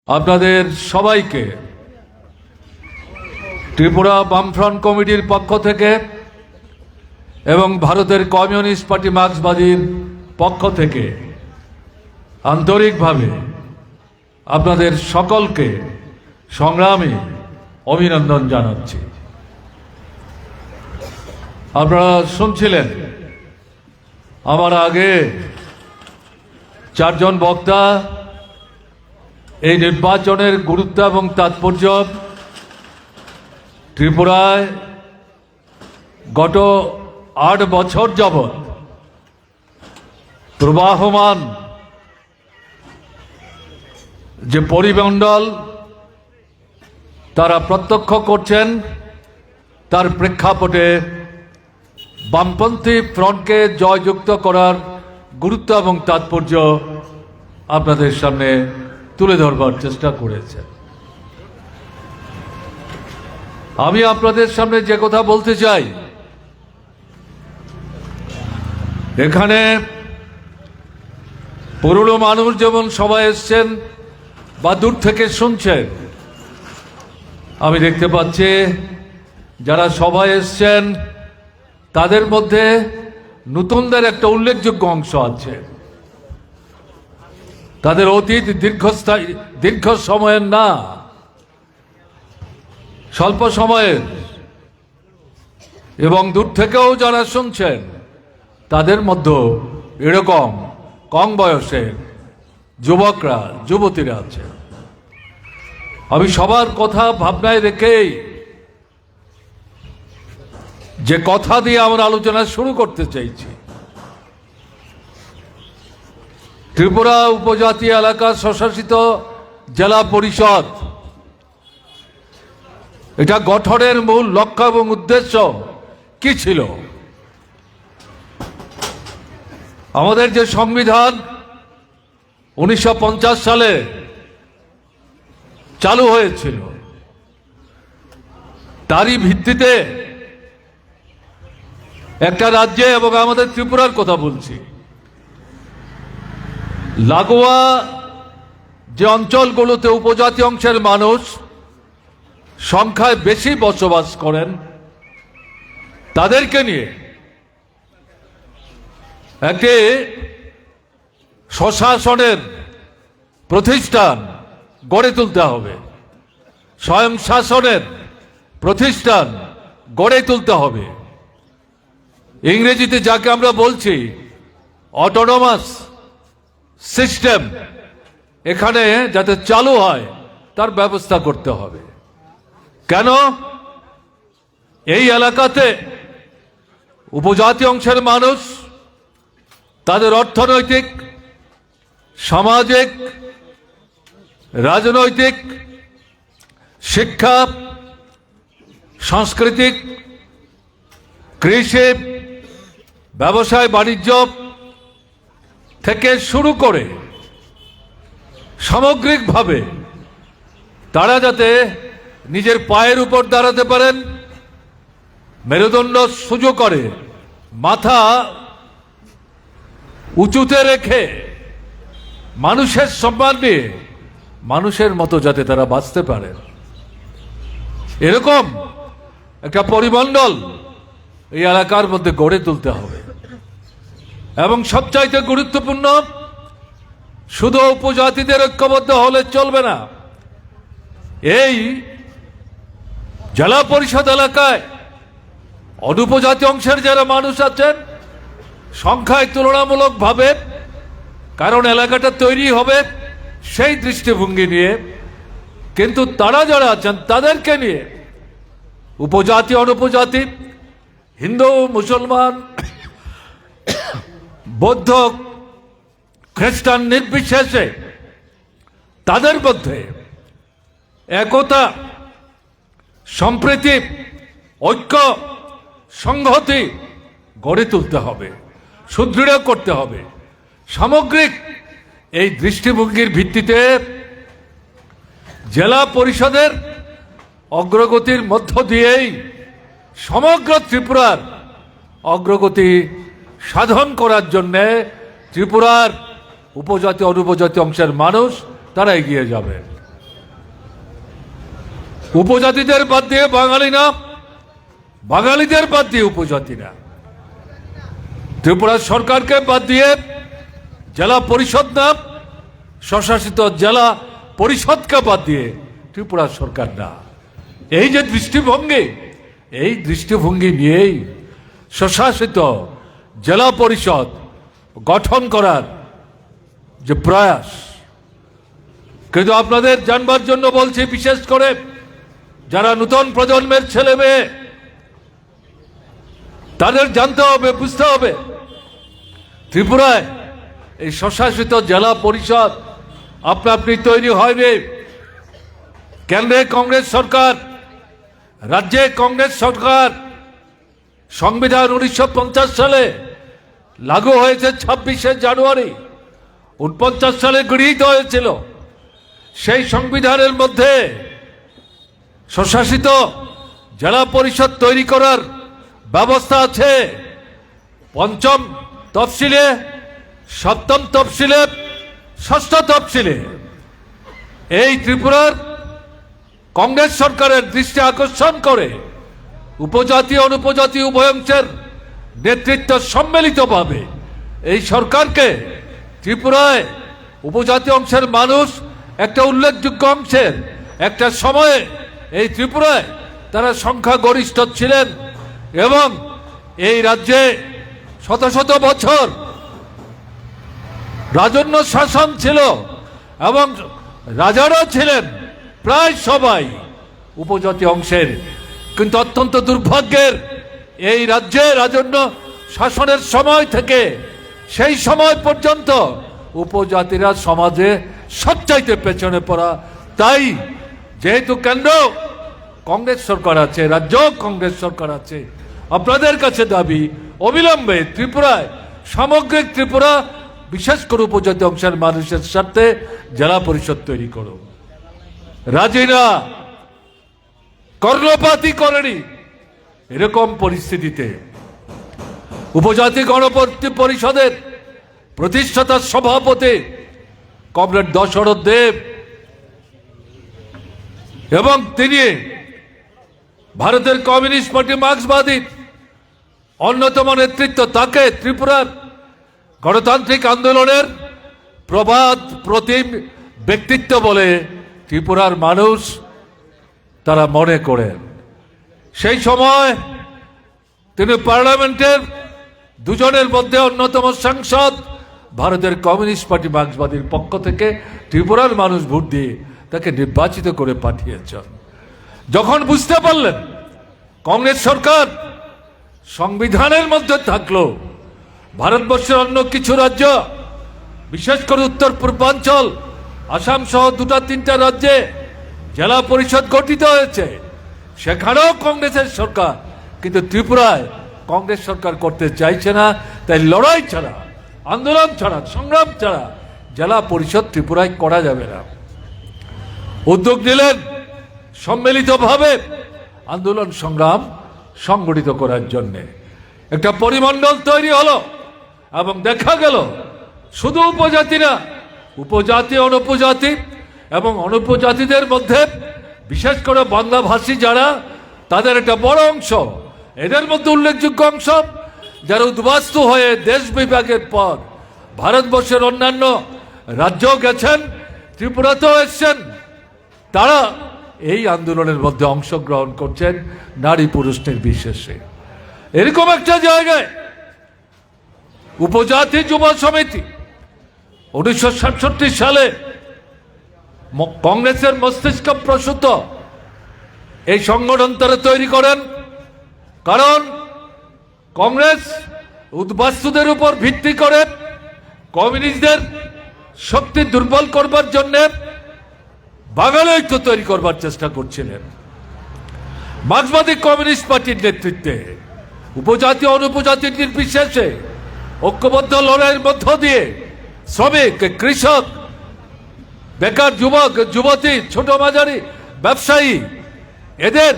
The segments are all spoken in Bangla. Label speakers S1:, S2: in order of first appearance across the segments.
S1: আপনাদের সবাইকে ত্রিপুরা বামফ্রন্ট কমিটির পক্ষ থেকে এবং ভারতের কমিউনিস্ট পার্টি মার্ক্সবাদীর পক্ষ থেকে আন্তরিকভাবে আপনাদের সকলকে সংগ্রামী অভিনন্দন জানাচ্ছি। আপনারা শুনছিলেন আমার আগে চারজন বক্তা এই নির্বাচনের গুরুত্ব এবং তাৎপর্য, ত্রিপুরায় গত ৮ বছর যাবৎ প্রবাহমান যে পরিমণ্ডল তারা প্রত্যক্ষ করছেন, তার প্রেক্ষাপটে বামপন্থী ফ্রন্টকে জয়যুক্ত করার গুরুত্ব এবং তাৎপর্য আপনাদের সামনে তুলে ধরবার চেষ্টা করেছে। আমি আপনাদের সামনে যে কথা বলতে চাই, এখানে পুরনো মানুষ যেমন সবাই এসছেন বা দূর থেকে শুনছেন, আমি দেখতে পাচ্ছি যারা সবাই এসছেন তাদের মধ্যে নতুনদের একটা উল্লেখযোগ্য অংশ আছে। তাদের অতীত দীর্ঘ সময়ের না, স্বল্প সময়ের, এবং দূর থেকেও যারা শুনছেন তাদের মধ্যে এরকম কম বয়সের যুবকরা যুবতীরা আছে। আমি সবার কথা ভাবনায় রেখেই যে কথা দিয়ে আমার আলোচনা শুরু করতে চাইছি, ত্রিপুরা উপজাতি এলাকা স্বশাসিত জেলা পরিষদ এটা গঠনের মূল লক্ষ্য এবং উদ্দেশ্য কি ছিল? আমাদের যে সংবিধান 1950 সালে চালু হয়েছিল, তারই ভিত্তিতে একটা রাজ্যে, এবং আমাদের ত্রিপুরার কথা বলছি, লাগোয়া যে অঞ্চলগুলোতে উপজাতি অংশের মানুষ সংখ্যায় বেশি বসবাস করেন, তাদেরকে নিয়ে একটি স্বশাসনের প্রতিষ্ঠান গড়ে তুলতে হবে, স্বয়ং শাসনের প্রতিষ্ঠান গড়ে তুলতে হবে। ইংরেজিতে যাকে আমরা বলছি অটোনমাস সিস্টেম, এখানে যাতে চালু হয় তার ব্যবস্থা করতে হবে। কেন? এই এলাকাতে উপজাতি অংশের মানুষ তাদের অর্থনৈতিক, সামাজিক, রাজনৈতিক, শিক্ষা, সাংস্কৃতিক, কৃষি, ব্যবসায় বাণিজ্য থেকে শুরু করে সামগ্রিকভাবে তারা যাতে নিজের পায়ের উপর দাঁড়াতে পারেন, মেরুদণ্ড সোজা করে মাথা উঁচুতে রেখে মানুষের সম্মান নিয়ে মানুষের মতো যাতে তারা বাঁচতে পারেন, এরকম একটা পরিমণ্ডল এই এলাকার মধ্যে গড়ে তুলতে হবে। এবং সবচাইতে গুরুত্বপূর্ণ, শুধু উপজাতিদের ঐক্যবদ্ধ হলে চলবে না। এই জেলা পরিষদ এলাকায় অনুপজাতি অংশের যারা মানুষ আছেন সংখ্যায় তুলনামূলকভাবে, কারণ এলাকাটা তৈরি হবে সেই দৃষ্টিভঙ্গি নিয়ে, কিন্তু তারা যারা আছেন তাদেরকে নিয়ে উপজাতি, অনুপজাতি, হিন্দু, মুসলমান, বৌদ্ধ, খ্রিস্টান নির্বিশেষে তাদের মধ্যে একতা, সম্প্রীতি, ঐক্য, সংহতি গড়ে তুলতে হবে, সুদৃঢ় করতে হবে। সামগ্রিক এই দৃষ্টিভঙ্গির ভিত্তিতে জেলা পরিষদের অগ্রগতির মধ্য দিয়েই সমগ্র ত্রিপুরার অগ্রগতি সাধন করার জন্য ত্রিপুরার উপজাতি অনুপজাতি অংশের মানুষ তারা এগিয়ে যাবে। উপজাতিদের বাদ দিয়ে বাঙালি না, বাঙালিদের বাদ দিয়ে উপজাতি না। ত্রিপুরা সরকারকে বাদ দিয়ে জেলা পরিষদ না, স্বশাসিত জেলা পরিষদকে বাদ দিয়ে ত্রিপুরা সরকার না। এই যে দৃষ্টিভঙ্গি, এই দৃষ্টিভঙ্গি নিয়েই স্বশাসিত জেলা পরিষদ গঠন করার যে প্রয়াস। কিন্তু আপনাদের জানবার জন্য বলছি, বিশেষ করে যারা নতুন প্রজন্মের ছেলে মেয়ে, তাদের জানতে হবে, বুঝতে হবে, ত্রিপুরায় এই স্বশাসিত জেলা পরিষদ আপনা আপনি তৈরি হয়নি। কেন্দ্রে কংগ্রেস সরকার, রাজ্যে কংগ্রেস সরকার, সংবিধান 1950 সালে লাগু হয়েছে 26শে জানুয়ারি 49 সালে গৃহীত হয়েছিল। সেই সংবিধানের মধ্যে স্বশাসিত জেলা পরিষদ তৈরি করার ব্যবস্থা আছে। পঞ্চম তফসিলে, সপ্তম তফসিলে, ষষ্ঠ তফসিলে। এই ত্রিপুরার কংগ্রেস সরকারের দৃষ্টি আকর্ষণ করে উপজাতি অনুপজাতি উভয় অংশের নেতৃত্ব সম্মিলিতভাবে এই সরকারকে ত্রিপুরায় উপজাতি অংশের মানুষ একটা উল্লেখযোগ্য অংশের একটা সময়ে এই ত্রিপুরায় তারা সংখ্যাগরিষ্ঠ ছিলেন এবং এই রাজ্যে শত শত বছর রাজন্য শাসন ছিল এবং রাজারা ছিলেন প্রায় সবাই উপজাতি অংশের। কিন্তু অত্যন্ত দুর্ভাগ্যের, এই রাজ্যে রাজন্য শাসনের সময় থেকে সেই সময় পর্যন্ত উপজাতিরা সমাজে সবচাইতে পেছনে পড়া। তাই যেহেতু কেন্দ্র কংগ্রেস সরকার আছে, রাজ্য কংগ্রেস সরকার আছে, আপনাদের কাছে দাবি অবিলম্বে ত্রিপুরায়, সামগ্রিক ত্রিপুরা, বিশেষ করে উপজাতি অংশের মানুষের স্বার্থে জেলা পরিষদ তৈরি করো। রাজিরা কর্ণপাতই করেনি। এরকম পরিস্থিতিতে উপজাতি গণপতি পরিষদের প্রতিষ্ঠাতা সভাপতি কমরেড দশরথ দেব এবং তিনি ভারতের কমিউনিস্ট পার্টি মার্ক্সবাদী অন্যতম নেতৃত্ব, তাকে ত্রিপুরার গণতান্ত্রিক আন্দোলনের প্রবাদ প্রতিম ব্যক্তিত্ব বলে ত্রিপুরার মানুষ তারা মনে করেন। সেই সময় তিনি পার্লামেন্টের দুজনের মধ্যে অন্যতম সাংসদ, ভারতের কমিউনিস্ট পার্টি মার্ক্সবাদীর পক্ষ থেকে ত্রিপুরার মানুষ ভোট দিয়ে তাকে নির্বাচিত করে পাঠিয়েছেন। যখন বুঝতে পারলেন কংগ্রেস সরকার সংবিধানের মধ্যে থাকলো ভারতবর্ষের অন্য কিছু রাজ্য, বিশেষ করে উত্তর পূর্বাঞ্চল, আসাম সহ 2-3টা রাজ্যে জেলা পরিষদ গঠিত হয়েছে, সেখানেও কংগ্রেসের সরকার, কিন্তু ত্রিপুরায় কংগ্রেস সরকার করতে চাইছে না। তাই লড়াই ছাড়া, আন্দোলন ছাড়া, সংগ্রাম ছাড়া জেলা পরিষদ ত্রিপুরায় করা যাবে না। উদ্যোগ নিলেন সম্মিলিতভাবে আন্দোলন সংগ্রাম সংগঠিত করার জন্যে। একটা পরিমণ্ডল তৈরি হলো এবং দেখা গেল শুধু উপজাতি না, উপজাতি, অনুপজাতি এবং অনুপজাতিদের মধ্যে বিশেষ করে বাংলাভাষী যারা, তাদের একটা বড় অংশ, এদের মধ্যে উল্লেখযোগ্য অংশ যারা উদ্বাস্তু হয়ে দেশ বিভাগের পর ভারতবর্ষের অন্যান্য রাজ্যও গেছেন, ত্রিপুরাতেও এসছেন, তারা এই আন্দোলনের মধ্যে অংশগ্রহণ করছেন নারী পুরুষ নির্বিশেষে। এরকম একটা জায়গায় উপজাতি যুব সমিতি 1967 সালে কংগ্রেসের মস্তিষ্ক প্রসূত এই সংগঠন তারা তৈরি করেন। কারণ কংগ্রেস উদ্বাস্তুদের উপর ভিত্তি করে কমিউনিস্টদের শক্তি দুর্বল করবার জন্য বাঙালি ঐক্য তৈরি করবার চেষ্টা করছিলেন। মার্ক্সবাদী কমিউনিস্ট পার্টির নেতৃত্বে উপজাতি অনুপজাতি নির্বিশেষে ঐক্যবদ্ধ লড়াইয়ের মধ্য দিয়ে শ্রমিক, কৃষক, বেকার যুবক যুবতী, ছোট মাঝারি ব্যবসায়ী, এদের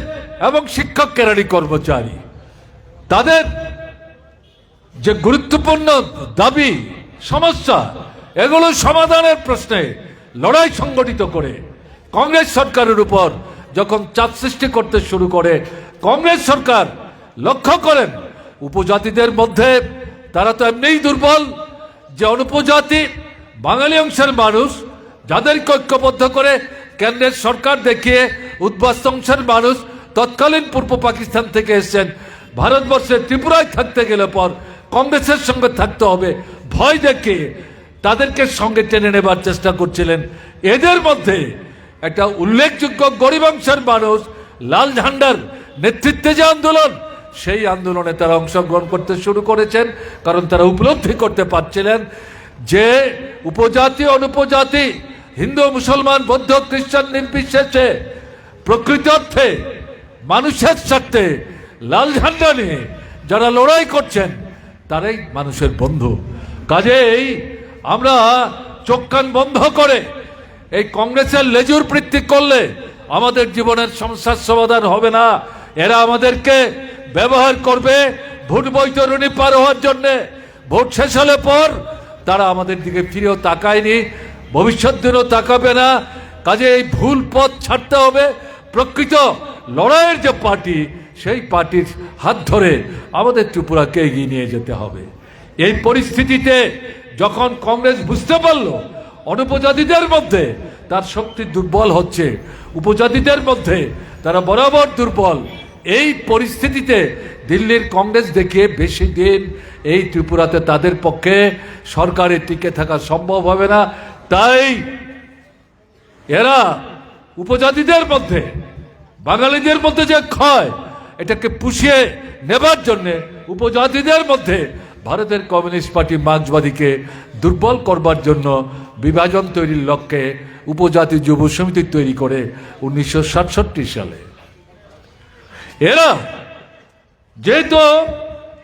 S1: এবং শিক্ষক কেরানি কর্মচারী, তাদের যে গুরুত্বপূর্ণ দাবি সমস্যা, এগুলো সমাধানের প্রশ্নে লড়াই সংগঠিত করে কংগ্রেস সরকারের উপর যখন চাপ সৃষ্টি করতে শুরু করে কংগ্রেস সরকার, লক্ষ্য করেন উপজাতিদের মধ্যে তারা তো এমনিই দুর্বল, যে অনুপজাতি বাঙালি অংশের মানুষ যাদেরকে ঐক্যবদ্ধ করে কেন্দ্রের সরকার দেখিয়ে উদ্বাস্ত অংশের মানুষ তৎকালীন পূর্ব পাকিস্তান থেকে এসেছেন, ভারতবর্ষের ত্রিপুরায় থাকতে গেলে পর কংগ্রেসের সঙ্গে থাকতে হবে ভয় দেখিয়ে তাদেরকে সঙ্গে টেনে নেবার চেষ্টা করছিলেন। এদের মধ্যে একটা উল্লেখযোগ্য গরিব অংশের মানুষ লাল ঝান্ডার নেতৃত্বে যে আন্দোলন, সেই আন্দোলনে তারা অংশগ্রহণ করতে শুরু করেছেন, কারণ তারা উপলব্ধি করতে পারছিলেন যে উপজাতি অনুপজাতি, হিন্দু মুসলমান বৌদ্ধ খ্রিস্টান নির্বিশেষে প্রকৃত অর্থে মানুষের স্বার্থে লাল ঝান্ডা নিয়ে যারা লড়াই করছেন তারাই মানুষের বন্ধু। কাজেই আমরা চোখ কান বন্ধ করে এই কংগ্রেসের লেজুর বৃত্তি করলে আমাদের জীবনের সমস্যার সমাধান হবে না। এরা আমাদেরকে ব্যবহার করবে ভোট বৈতরণী পার হওয়ার জন্যে। ভোট শেষ হলে পর তারা আমাদের দিকে ফিরেও তাকায়নি, ভবিষ্যৎ দিনও তাকাবে না। কাজে এই ভুল পথ ছাড়তে হবে। প্রকৃত লড়াইয়ের যে পার্টি, সেই পার্টির হাত ধরে আমাদের ত্রিপুরাকে এগিয়ে নিয়ে যেতে হবে। এই পরিস্থিতিতে যখন কংগ্রেস বুঝতে পারল অনুপজাতিদের মধ্যে তার শক্তি দুর্বল হচ্ছে, উপজাতিদের মধ্যে তারা বরাবর দুর্বল, এই পরিস্থিতিতে দিল্লির কংগ্রেস দেখিয়ে বেশি দিন এই ত্রিপুরাতে তাদের পক্ষে সরকারে টিকে থাকা সম্ভব হবে না। তাই এরা উপজাতিদের মধ্যে বাঙালিদের মধ্যে যে ক্ষয়, এটাকে পুষিয়ে নেবার জন্যে উপজাতিদের মধ্যে ভারতের কমিউনিস্ট পার্টি মার্ক্সবাদীকে দুর্বল করবার জন্য বিভাজন তৈরির লক্ষ্যে উপজাতি যুব সমিতি তৈরি করে 1967 সালে। এরা যেহেতু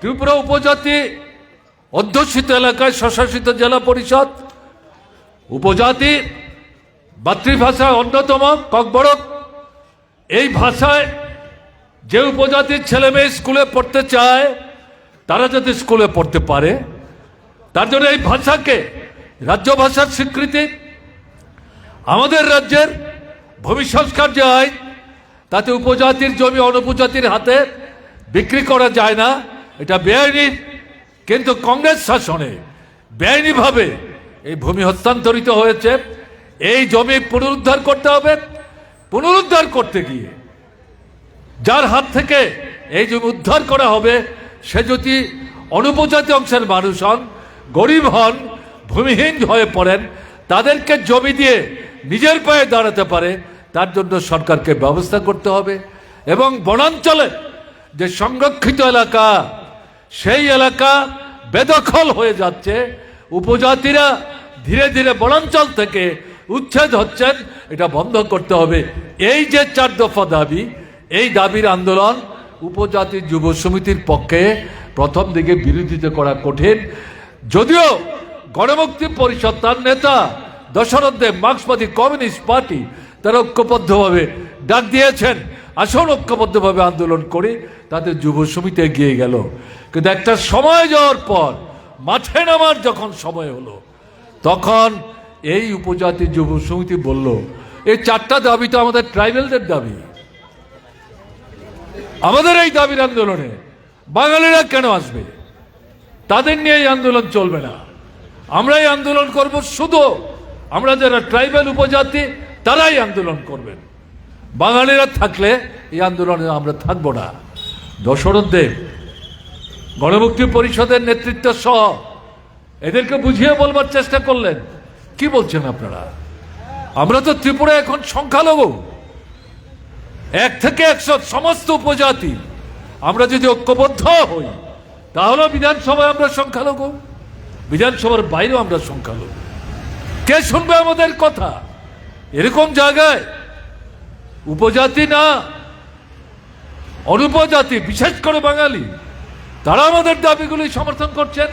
S1: ত্রিপুরা উপজাতি অধ্যুষিত এলাকায় স্বশাসিত জেলা পরিষদ, উপজাতি মাতৃভাষা অন্যতম ককবরক, এই ভাষায় যে উপজাতির ছেলে মেয়ে স্কুলে পড়তে চায় তারা যাতে স্কুলে পড়তে পারে, তার জন্য এই ভাষাকে রাজ্য ভাষার স্বীকৃতি। আমাদের রাজ্যের ভূমি সংস্কার যে আইন, তাতে উপজাতির জমি অনুপজাতির হাতে বিক্রি করা যায় না, এটা বেআইনি। কিন্তু কংগ্রেস শাসনে বেআইনিভাবে এই ভূমি হস্তান্তরিত হয়েছে। এই জমি পুনরুদ্ধার করতে হবে। পুনরুদ্ধার করতে গিয়ে যার হাত থেকে এই জমি উদ্ধার করা হবে সে যদি অনুপজাতি অংশের মানুষ হন, গরিব হন, ভূমিহীন হয়ে পড়েন, তাদেরকে জমি দিয়ে নিজের পায়ে দাঁড়াতে পারে, তার জন্য সরকারকে ব্যবস্থা করতে হবে। এবং বনাঞ্চলে যে সংরক্ষিত এলাকা, সেই এলাকা বেদখল হয়ে যাচ্ছে, উপজাতিরা ধীরে ধীরে বনাঞ্চল থেকে উচ্ছেদ হচ্ছেন, এটা বন্ধ করতে হবে। এই যে 4 দফা দাবি, এই দাবির আন্দোলন উপজাতি যুব সমিতির পক্ষে প্রথম দিকে বিরোধিতা করা কঠিন। যদিও গণমুক্তি পরিষদ তার নেতা দশরথ দেব, মার্ক্সবাদী কমিউনিস্ট পার্টি, তারা ঐক্যবদ্ধভাবে ডাক দিয়েছেন, আসল ঐক্যবদ্ধভাবে আন্দোলন করে তাদের যুব সমিতি এগিয়ে গেল। কিন্তু একটা সময় যাওয়ার পর মাঠে নামার যখন সময় হলো, তখন এই উপজাতি যুব সমিতি বলল, এই 4টা দাবি তো আমাদের ট্রাইবেলদের দাবি, আমাদের এই দাবির আন্দোলনে বাঙালিরা কেন আসবে? তাদের নিয়ে এই আন্দোলন চলবে না। আমরা এই আন্দোলন করব, শুধু আমরা যারা ট্রাইবেল উপজাতি তারাই আন্দোলন করবেন, বাঙালিরা থাকলে এই আন্দোলনে আমরা থাকবো না। দশরথ দেব গণমুক্তি পরিষদের নেতৃত্ব সহ এদেরকে বুঝিয়ে বলবার চেষ্টা করলেন, কি বলছেন আপনারা? আমরা তো ত্রিপুরা এখন সংখ্যালঘু, 1 থেকে 100 সমস্ত উপজাতি, আমরা যদি ঐক্যবদ্ধ হই তাহলে বিধানসভায় আমরা সংখ্যালঘু, বিধানসভার বাইরেও আমরা সংখ্যালঘু। কে শুনবে আমাদের কথা? এরকম জায়গায় উপজাতি না, অনুপজাতি, বিশেষ করে বাঙালি, তারা আমাদের দাবিগুলি সমর্থন করছেন।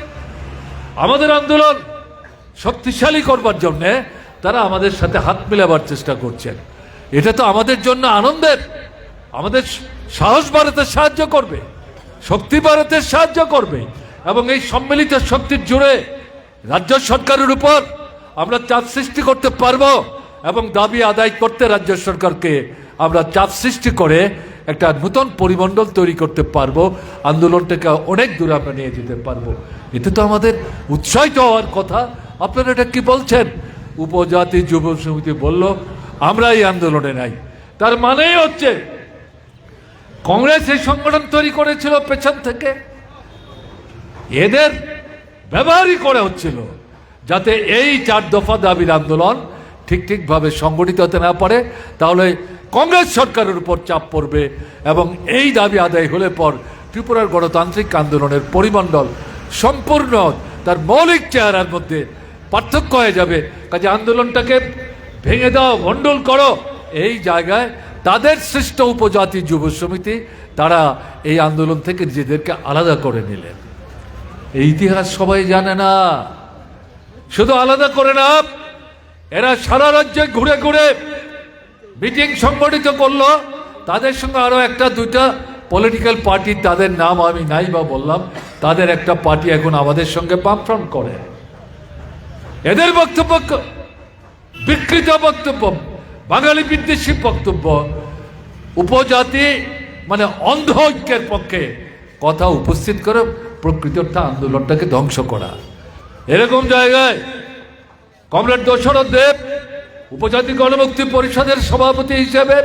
S1: আমাদের আন্দোলন শক্তিশালী করবার জন্য তারা আমাদের সাথে হাত মেলাবার চেষ্টা করছেন। এটা তো আমাদের জন্য আনন্দের, আমাদের সাহস বাড়াতে সাহায্য করবে, শক্তি বাড়াতে সাহায্য করবে। এবং এই সম্মিলিত শক্তির জুড়ে রাজ্য সরকারের উপর আমরা চাপ সৃষ্টি করতে পারবো। এবং দাবি আদায় করতে রাজ্য সরকারকে আমরা চাপ সৃষ্টি করে একটা নতুন পরিমণ্ডল তৈরি করতে পারবো, আন্দোলনটাকে অনেক দূরে আমরা নিয়ে যেতে পারবো। এটা তো আমাদের উৎসাহিত হওয়ার কথা। আপনারা এটা কি বলছেন? উপজাতি যুব সমিতি বলল আমরা এই আন্দোলনে নাই। তার মানেই হচ্ছে কংগ্রেস এই সংগঠন তৈরি করেছিল পেছন থেকে, এদের ব্যবহারই করে হচ্ছিল যাতে এই 4 দফা দাবির আন্দোলন ঠিকভাবে সংগঠিত হতে না পারে। তাহলে কংগ্রেস সরকারের উপর চাপ পড়বে এবং এই দাবি আদায় হলে পর ত্রিপুরার গণতান্ত্রিক আন্দোলনের পরিমণ্ডল সম্পূর্ণ তার মৌলিক চেহারার মধ্যে পার্থক্য হয়ে যাবে। কাজে আন্দোলনটাকে ভেঙে দাও, ভণ্ডুল করো, এই জায়গায় তাদের সৃষ্ট উপজাতি যুব সমিতি তারা এই আন্দোলন থেকে নিজেদেরকে আলাদা করে নিলেন। এই ইতিহাস সবাই জানে না। শুধু আলাদা করে না, এরা সারা রাজ্যে ঘুরে ঘুরে মিটিং সংগঠিত করলো। তাদের সঙ্গে আরো 1-2টা পলিটিক্যাল পার্টি, তাদের নাম আমি নাই বা বললাম, তাদের একটা পার্টি এখন আমাদের সঙ্গে বামফ্রন্ট করে। এদের বক্তব্য বিকৃত বক্তব্য, বাঙালি বিদ্বেষী বক্তব্য, উপজাতি মানে অন্ধ ঐক্যের পক্ষে কথা উপস্থিত করে প্রকৃত আন্দোলনটাকে ধ্বংস করা। এরকম জায়গায় কমরেড দশরথ দেব উপজাতি গণমুক্তি পরিষদের সভাপতি হিসেবে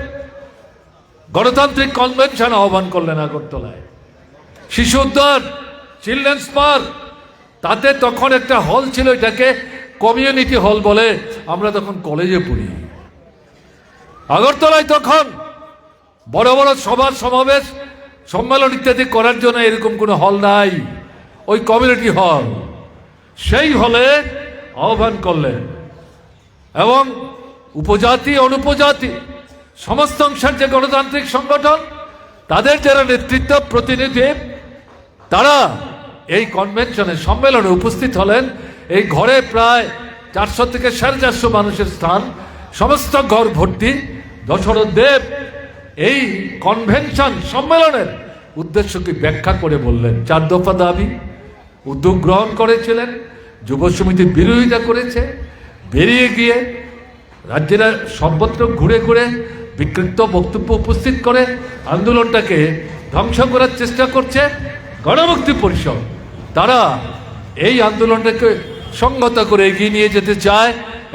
S1: গণতান্ত্রিক কনভেনশন আহ্বান করলেন আগরতলায়। শিশু উদ্যান, চিলড্রেন্স পার্ক, তাতে তখন একটা হল ছিল, এটাকে কমিউনিটি হল বলে, আমরা তখন কলেজে পড়ি। আগরতলায় তখন বড় বড় সভা সমাবেশ সম্মেলন ইত্যাদি করার জন্য এরকম কোনো হল নাই, ওই কমিউনিটি হল। সেই হলে আহ্বান করলেন এবং উপজাতি অনুপজাতি সমস্ত অংশের যে গণতান্ত্রিক সংগঠন, তাদের যারা নেতৃত্ব প্রতিনিধি, তারা এই কনভেনশনে সম্মেলনে উপস্থিত হলেন। এই ঘরে প্রায় 400 থেকে 450 মানুষের স্থান, সমস্ত ঘর ভর্তি। দশরথ দেব এই কনভেনশন সম্মেলনের উদ্দেশ্যকে ব্যাখ্যা করে বললেন। 4 দফা দাবি উদ্যোগ গ্রহণ করেছিলেন, যুব সমিতির বিরোধিতা করেছে, বেরিয়ে গিয়ে রাজ্যেরা সর্বত্র ঘুরে ঘুরে বিকৃত বক্তব্য উপস্থিত করে আন্দোলনটাকে ধ্বংস করার চেষ্টা করছে গণমুক্তি পরিষদ। তারা এই আন্দোলনটাকে সংগত করে এগিয়ে নিয়ে যেতে চায়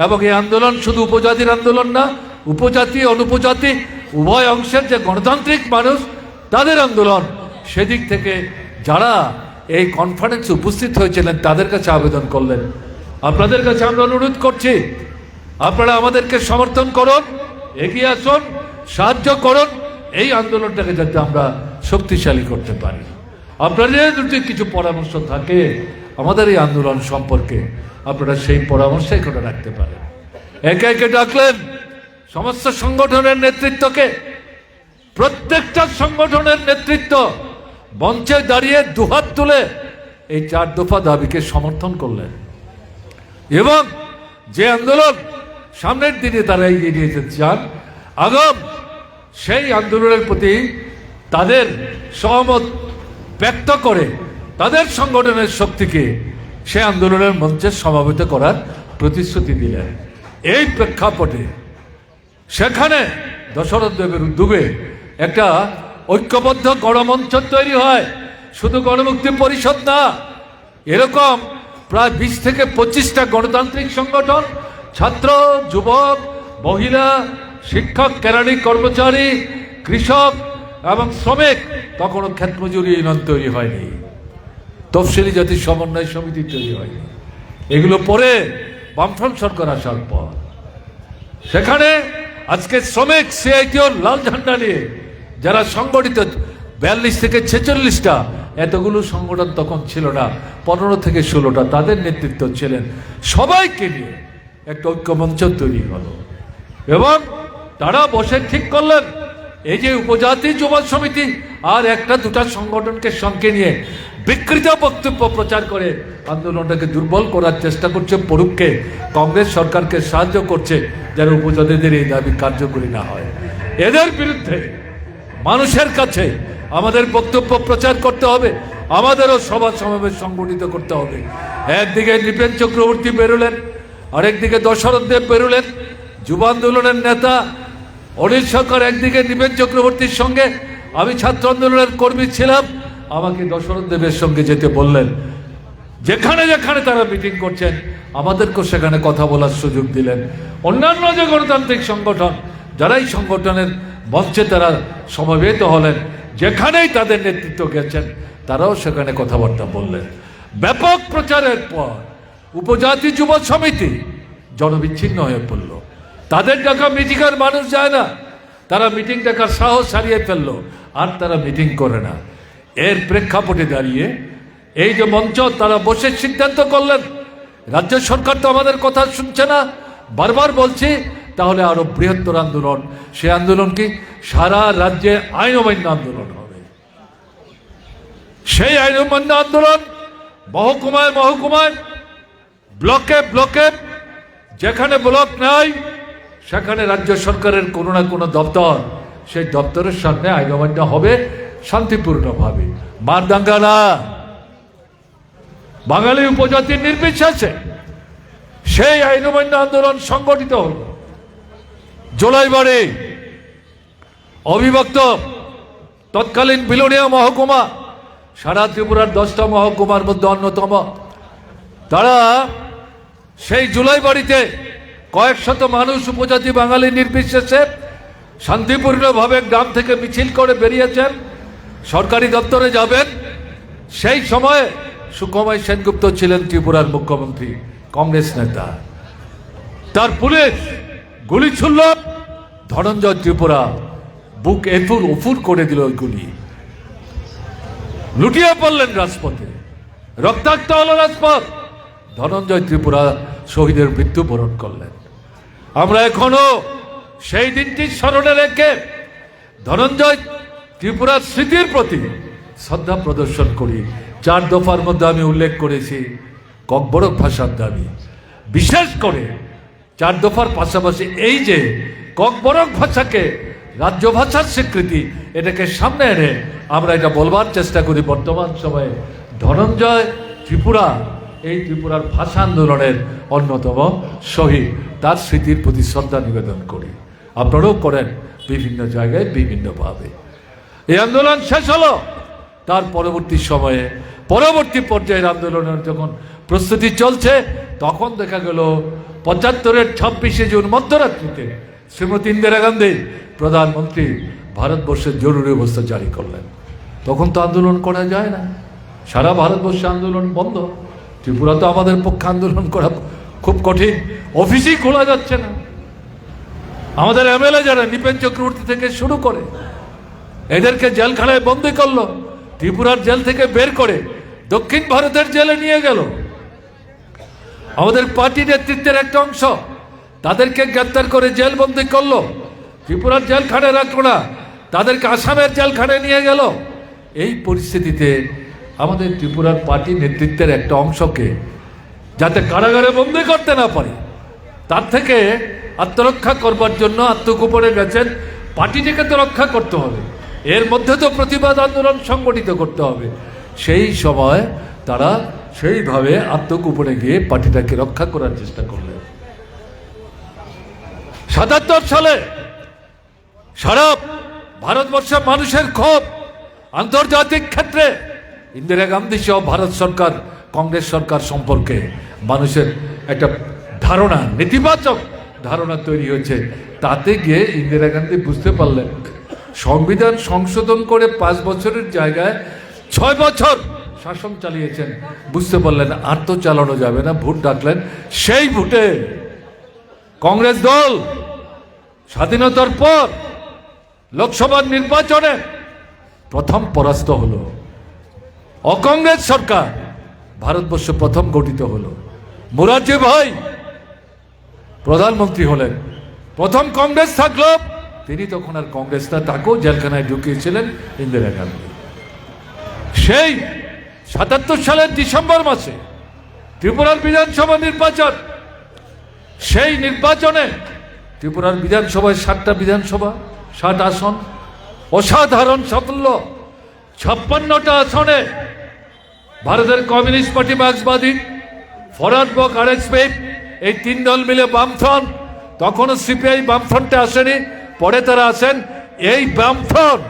S1: এবং এই আন্দোলন শুধু উপজাতির আন্দোলন না, উপজাতি অনুপজাতি উভয় অংশের যে গণতান্ত্রিক মানুষ তাদের আন্দোলন। সেদিক থেকে যারা এই কনফারেন্সে উপস্থিত হয়েছিলেন তাদের কাছে আবেদন করলেন, আপনাদের কাছে আমরা অনুরোধ করছি, আপনারা আমাদেরকে সমর্থন করুন, এগিয়ে আসুন, সাহায্য করুন এই আন্দোলনটাকে যাতে আমরা শক্তিশালী করতে পারি। আপনাদের যদি কিছু পরামর্শ থাকে আমাদের এই আন্দোলন সম্পর্কে, আপনারা সেই পরামর্শ এখানে রাখতে পারেন। একে একে ডাকলেন সমস্ত সংগঠনের নেতৃত্বকে। প্রত্যেকটা সংগঠনের নেতৃত্ব মঞ্চে দাঁড়িয়ে দুহাত তুলে এই 4 দফা দাবিকে সমর্থন করলেন এবং যে আন্দোলন সামনের দিনে তারা এগিয়ে নিয়ে যেতে চান, আগাম সেই আন্দোলনের প্রতি তাদের সহমত ব্যক্ত করে তাদের সংগঠনের শক্তিকে সে আন্দোলনের মঞ্চে সমাবেত করার প্রতিশ্রুতি দিলেন। এই প্রেক্ষাপটে সেখানে দশরথ দেবের উদ্যোগে একটা ঐক্যবদ্ধ গণমঞ্চ তৈরি হয়। শুধু গণমুক্তি পরিষদ না, এরকম প্রায় 20 থেকে 25টা গণতান্ত্রিক সংগঠন, ছাত্র, যুবক, মহিলা, শিক্ষক, কেরানি কর্মচারী, কৃষক এবং শ্রমিক, তখনও ক্ষেতমজুরি ইউনিয়ন তৈরি হয়নি, তফসিলি জাতি সমন্বয় সমিতি তৈরি হয়নি। এগুলো পরে বামফ্রন্ট সরকার আসার পর সেখানে আজকে শ্রমিক সিআইটিওর লাল ঝান্ডা নিয়ে যারা সংগঠিত 42 থেকে 46টা, এতগুলো সংগঠন তখন ছিল না, 15 থেকে 16টা, তাদের নেতৃত্ব ছিলেন। সবাইকে নিয়ে একটা ঐক্যমঞ্চ তৈরি হলো এবং তারা বসে ঠিক করলেন এই যে উপজাতি যুব সমিতি আর 1-2টা সংগঠনকে সঙ্গে নিয়ে বিকৃত বক্তব্য প্রচার করে আন্দোলনটাকে দুর্বল করার চেষ্টা করছে, পরোক্ষে কংগ্রেস সরকারকে সাহায্য করছে যারা উপজাতিদের এই দাবি কার্যকরী না হয়। এদের বিরুদ্ধে মানুষের কাছে আমাদের বক্তব্য প্রচার করতে হবে, আমাদেরও সভা সমাবেশ সংগঠিত করতে হবে। একদিকে নৃপেন চক্রবর্তী বেরোলেন, আরেকদিকে দশরথ দেব বেরোলেন, যুব আন্দোলনের নেতা অনিল সরকার একদিকে নিবেন চক্রবর্তীর সঙ্গে, আমি ছাত্র আন্দোলনের কর্মী ছিলাম, আমাকে দশরথ দেবের সঙ্গে যেতে বললেন। যেখানে যেখানে তারা মিটিং করছেন আমাদেরকেও সেখানে কথা বলার সুযোগ দিলেন। অন্যান্য যে গণতান্ত্রিক সংগঠন যারা এই সংগঠনের মঞ্চে তারা সমবেত হলেন, যেখানেই তাদের নেতৃত্ব গেছেন তারাও সেখানে কথাবার্তা বললেন। ব্যাপক প্রচারের পর উপজাতি যুব সমিতি জনবিচ্ছিন্ন হয়ে পড়ল। তাদের ডাকা মিটিংয়ের মানুষ যায় না, তারা মিটিং ডাকার সাহস হারিয়ে ফেললো, আর তারা মিটিং করে না। এর প্রেক্ষাপটে দাঁড়িয়ে এই যে মঞ্চ, তারা বসে সিদ্ধান্ত করলেন রাজ্য সরকার তো আমাদের কথা শুনছে না, বারবার বলছি, তাহলে আরো বৃহত্তর আন্দোলন। সে আন্দোলন কি? সারা রাজ্যে আইন অমান্য আন্দোলন হবে। সেই আইন অমান্য আন্দোলন মহকুমায় মহকুমায়, ব্লকে ব্লকে, যেখানে ব্লক নাই সেখানে রাজ্য সরকারের কোনো না কোনো দপ্তর, সেই দপ্তরের সামনে আইন অমান্য হবে শান্তিপূর্ণভাবে, মারদাঙ্গা না। বাঙালি উপজাতির নির্বিশেষে সেই আইন অমান্য আন্দোলন সংগঠিত হল। জোলাইবাড়ি অবিভক্ত তৎকালীন বিলোনিয়া মহকুমা, সারা ত্রিপুরার 10টা মহকুমার মধ্যে অন্যতম। তারা সেই জুলাইবাড়িতে কয়েক শত মানুষ উপজাতি বাঙালি নির্বিশেষে শান্তিপূর্ণভাবে গ্রাম থেকে মিছিল করে বেরিয়েছেন, সরকারি দপ্তরে যাবেন। সেই সময়ে সুখময় সেনগুপ্ত ছিলেন ত্রিপুরার মুখ্যমন্ত্রী, কংগ্রেস নেতা। তার পুলিশ গুলি ছুড়ল, ধনঞ্জয় ত্রিপুরা বুক এফুর উফুর করে দিল ওই গুলি, লুটিয়ে পড়লেন রাজপথে, রক্তাক্ত হল রাজপথ। ধনঞ্জয় ত্রিপুরা শহীদের মৃত্যুবরণ করলেন। আমরা এখনো সেই দিনটি স্মরণে রেখে ধনঞ্জয় ত্রিপুরার স্মৃতির প্রতি শ্রদ্ধা প্রদর্শন করি। 4 দফার মধ্যে আমি উল্লেখ করেছি ককবরক ভাষার দাবি, বিশেষ করে 4 দফার পাশাপাশি এই যে ককবরক ভাষাকে রাজ্য ভাষার স্বীকৃতি, এটাকে সামনে এনে আমরা এটা বলবার চেষ্টা করি। বর্তমান সময়ে ধনঞ্জয় ত্রিপুরা এই ত্রিপুরার ভাষা আন্দোলনের অন্যতম শহীদ, তার স্মৃতির প্রতি শ্রদ্ধা নিবেদন করি। আপনারাও করেন বিভিন্ন জায়গায় বিভিন্নভাবে। এই আন্দোলন শেষ হলো, তার পরবর্তী সময়ে পরবর্তী পর্যায়ের আন্দোলনের যখন প্রস্তুতি চলছে, তখন দেখা গেল 75-এর 26শে জুন মধ্যরাত্রিতে শ্রীমতী ইন্দিরা গান্ধী প্রধানমন্ত্রী ভারতবর্ষের জরুরি অবস্থা জারি করলেন। তখন তো আন্দোলন করা যায় না, সারা ভারতবর্ষে আন্দোলন বন্ধ। ত্রিপুরা তো আমাদের পক্ষে আন্দোলন করা খুব কঠিন, অফিসই খোলা যাচ্ছে না। আমাদের এমএলএ যারা নিপেন চক্রবর্তী থেকে শুরু করে এদেরকে জেলখানায় বন্দী করলো, ত্রিপুরার জেল থেকে বের করে দক্ষিণ ভারতের জেলে নিয়ে গেল। আমাদের পার্টি নেতৃত্বের একটা অংশ, তাদেরকে গ্রেপ্তার করে জেলবন্দি করলো, ত্রিপুরার জেলখানায় রাখলো না, তাদেরকে আসামের জেলখানায় নিয়ে গেল। এই পরিস্থিতিতে আমাদের ত্রিপুরার পার্টি নেতৃত্বের একটা অংশকে যাতে কারাগারে বন্দি করতে না পারে, তার থেকে আত্মরক্ষা করবার জন্য আত্মগোপনে গেছেন। পার্টিটিকে তো রক্ষা করতে হবে, এর মধ্যে তো প্রতিবাদ আন্দোলন সংগঠিত করতে হবে। সেই সময় তারা সেইভাবে আত্মগোপনে গিয়ে পার্টিটাকে রক্ষা করার চেষ্টা করলেন। 77 সালে সারা ভারতবর্ষের মানুষের ক্ষোভ, আন্তর্জাতিক ক্ষেত্রে ইন্দিরা গান্ধী সহ ভারত সরকার, কংগ্রেস সরকার সম্পর্কে মানুষের একটা ধারণা, নেতিবাচক ধারণা তৈরি হয়েছে। তাতে গিয়ে ইন্দিরা গান্ধী বুঝতে পারলেন সংবিধান সংশোধন করে 5 বছরের জায়গায় 6 বছর শাসন চালিয়েছেন, বুঝতে পারলেন আর তো চালানো যাবে না। ভোট ডাকলেন, সেই ভোটে কংগ্রেস দল স্বাধীনতার পর লোকসভা নির্বাচনে প্রথম পরাস্ত হলো। অকংগ্রেস সরকার ভারতবর্ষ প্রথম গঠিত হলো। মোরারজি ভাই প্রধানমন্ত্রী হলেন, প্রথম কংগ্রেস থাকলো, তিনি তখন আর কংগ্রেস না, তাকেও জেলখানায় ঢুকিয়েছিলেন ইন্দিরা গান্ধী। সেই 77 সালের ডিসেম্বর মাসে ত্রিপুরার বিধানসভা নির্বাচন, সেই নির্বাচনে ত্রিপুরার বিধানসভায় 7টা বিধানসভা, 60 আসন, অসাধারণ সাফল্য। 56টা আসনে ভারতের কমিউনিস্ট পার্টি, মার্ক্সবাদী, ফরওয়ার্ড ব্লক, আরএসপি, এই 3 দল মিলে বামফ্রন্ট তখনও সিপিআই বামফ্রন্টে আসেনি, পরে তারা আসেন। এই বামফ্রন্ট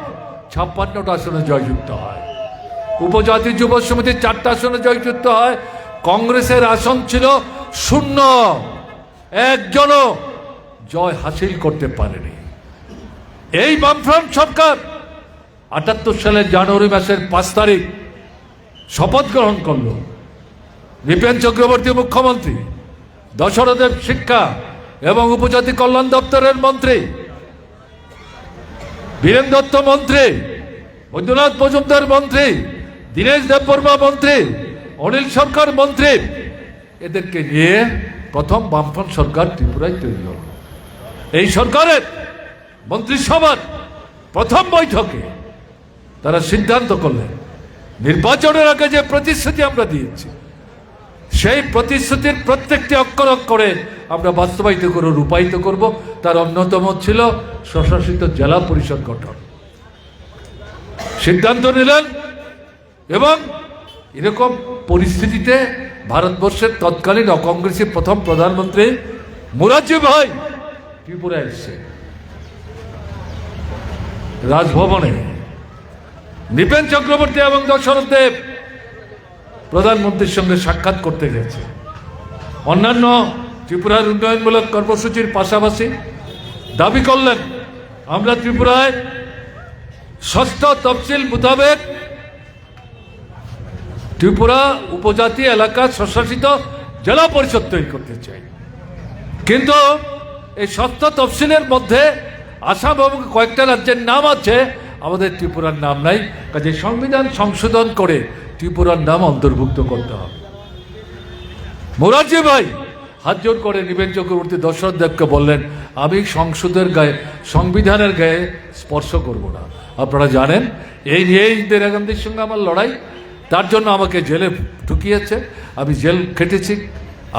S1: 56টা আসনে জয়যুক্ত হয়, উপজাতি যুব সমিতির 4টা আসনে জয়যুক্ত হয়। কংগ্রেসের আসন ছিল 0, একজনও জয় হাসিল করতে পারেনি। এই বামফ্রন্ট সরকার 78 সালের জানুয়ারি মাসের 5 তারিখ শপথ গ্রহণ করল। নৃপেন চক্রবর্তী মুখ্যমন্ত্রী, দশরথদেব শিক্ষা এবং উপজাতি কল্যাণ দপ্তরের মন্ত্রী, বীরেন দত্ত মন্ত্রী, বৈদ্যনাথ মজুমদার মন্ত্রী, দীনেশ দেববর্মা মন্ত্রী, অনিল সরকার মন্ত্রী, এদেরকে নিয়ে প্রথম বামফ্রন্ট সরকার ত্রিপুরায় তৈরি হল। এই সরকারের মন্ত্রিসভার প্রথম বৈঠকে তারা সিদ্ধান্ত করলেন, নির্বাচনের আগে যে প্রতিশ্রুতি আমরা দিয়েছি সেই প্রতিশ্রুতির প্রত্যেকটি অক্ষর অক্ষরে আমরা বাস্তবায়িত করে রূপায়িত করব। তার অন্যতম ছিল স্বশাসিত জেলা পরিষদ গঠন। সিদ্ধান্ত নিলেন এবং এরকম পরিস্থিতিতে ভারতবর্ষের তৎকালীন অকংগ্রেসী প্রথম প্রধানমন্ত্রী মোরারজি ভাই ত্রিপুরা এসছে। রাজভবনে নৃপেন চক্রবর্তী এবং দশরথ দেব প্রধানমন্ত্রীর সঙ্গে সাক্ষাৎ করতে গেছে। অন্যান্য ত্রিপুরার উন্নয়নমূলক কর্মসূচির পাশাপাশি দাবি করলেন, আমরা ত্রিপুরায় ষষ্ঠ তফসিল মোতাবেক ত্রিপুরা উপজাতি এলাকা স্বশাসিত জেলা পরিষদ তৈরি করতে চাই। কিন্তু এই ষষ্ঠ তফসিলের মধ্যে আসাম এবং কয়েকটা রাজ্যের নাম আছে, আমাদের ত্রিপুরার নাম নাই। কাজে সংবিধান সংশোধন করে ত্রিপুরার নাম অন্তর্ভুক্ত করতে হবে। মোরারজি ভাই হাত জোর করে নৃপেন চক্রবর্তী দশরথ দেবকে বললেন, আমি সংবিধানের গায়ে স্পর্শ করব না। আপনারা জানেন এই নিয়ে ইন্দিরা গান্ধীর সঙ্গে আমার লড়াই, তার জন্য আমাকে জেলে ঢুকিয়েছে, আমি জেল খেটেছি,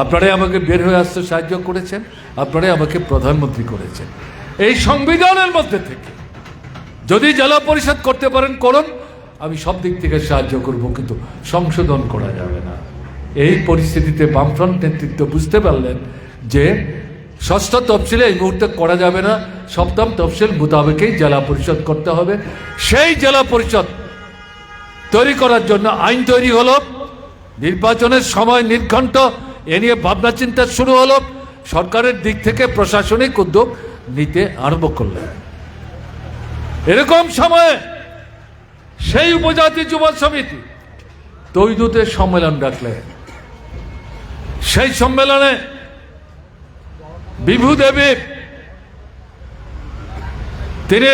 S1: আপনারাই আমাকে বের হয়ে আসতে সাহায্য করেছেন, আপনারাই আমাকে প্রধানমন্ত্রী করেছেন। এই সংবিধানের মধ্যে থেকে যদি জেলা পরিষদ করতে পারেন করুন, আমি সব দিক থেকে সাহায্য করব, কিন্তু সংশোধন করা যাবে না। এই পরিস্থিতিতে বামফ্রন্ট নেতৃত্ব বুঝতে পারলেন যে ষষ্ঠ তফসিলে এই মুহূর্তে করা যাবে না, সপ্তম তফসিল মোতাবেকই জেলা পরিষদ করতে হবে। সেই জেলা পরিষদ তৈরি করার জন্য আইন তৈরি হলো, নির্বাচনের সময় নির্ঘণ্ট এ নিয়ে ভাবনা চিন্তা শুরু হলো, সরকারের দিক থেকে প্রশাসনিক উদ্যোগ নিতে আরম্ভ করলেন। এরকম সময়ে সেই উপজাতি যুব সমিতি তৈদুতে সম্মেলন ডাকলেন। সেই সম্মেলনে বিভু দেবী, তিনি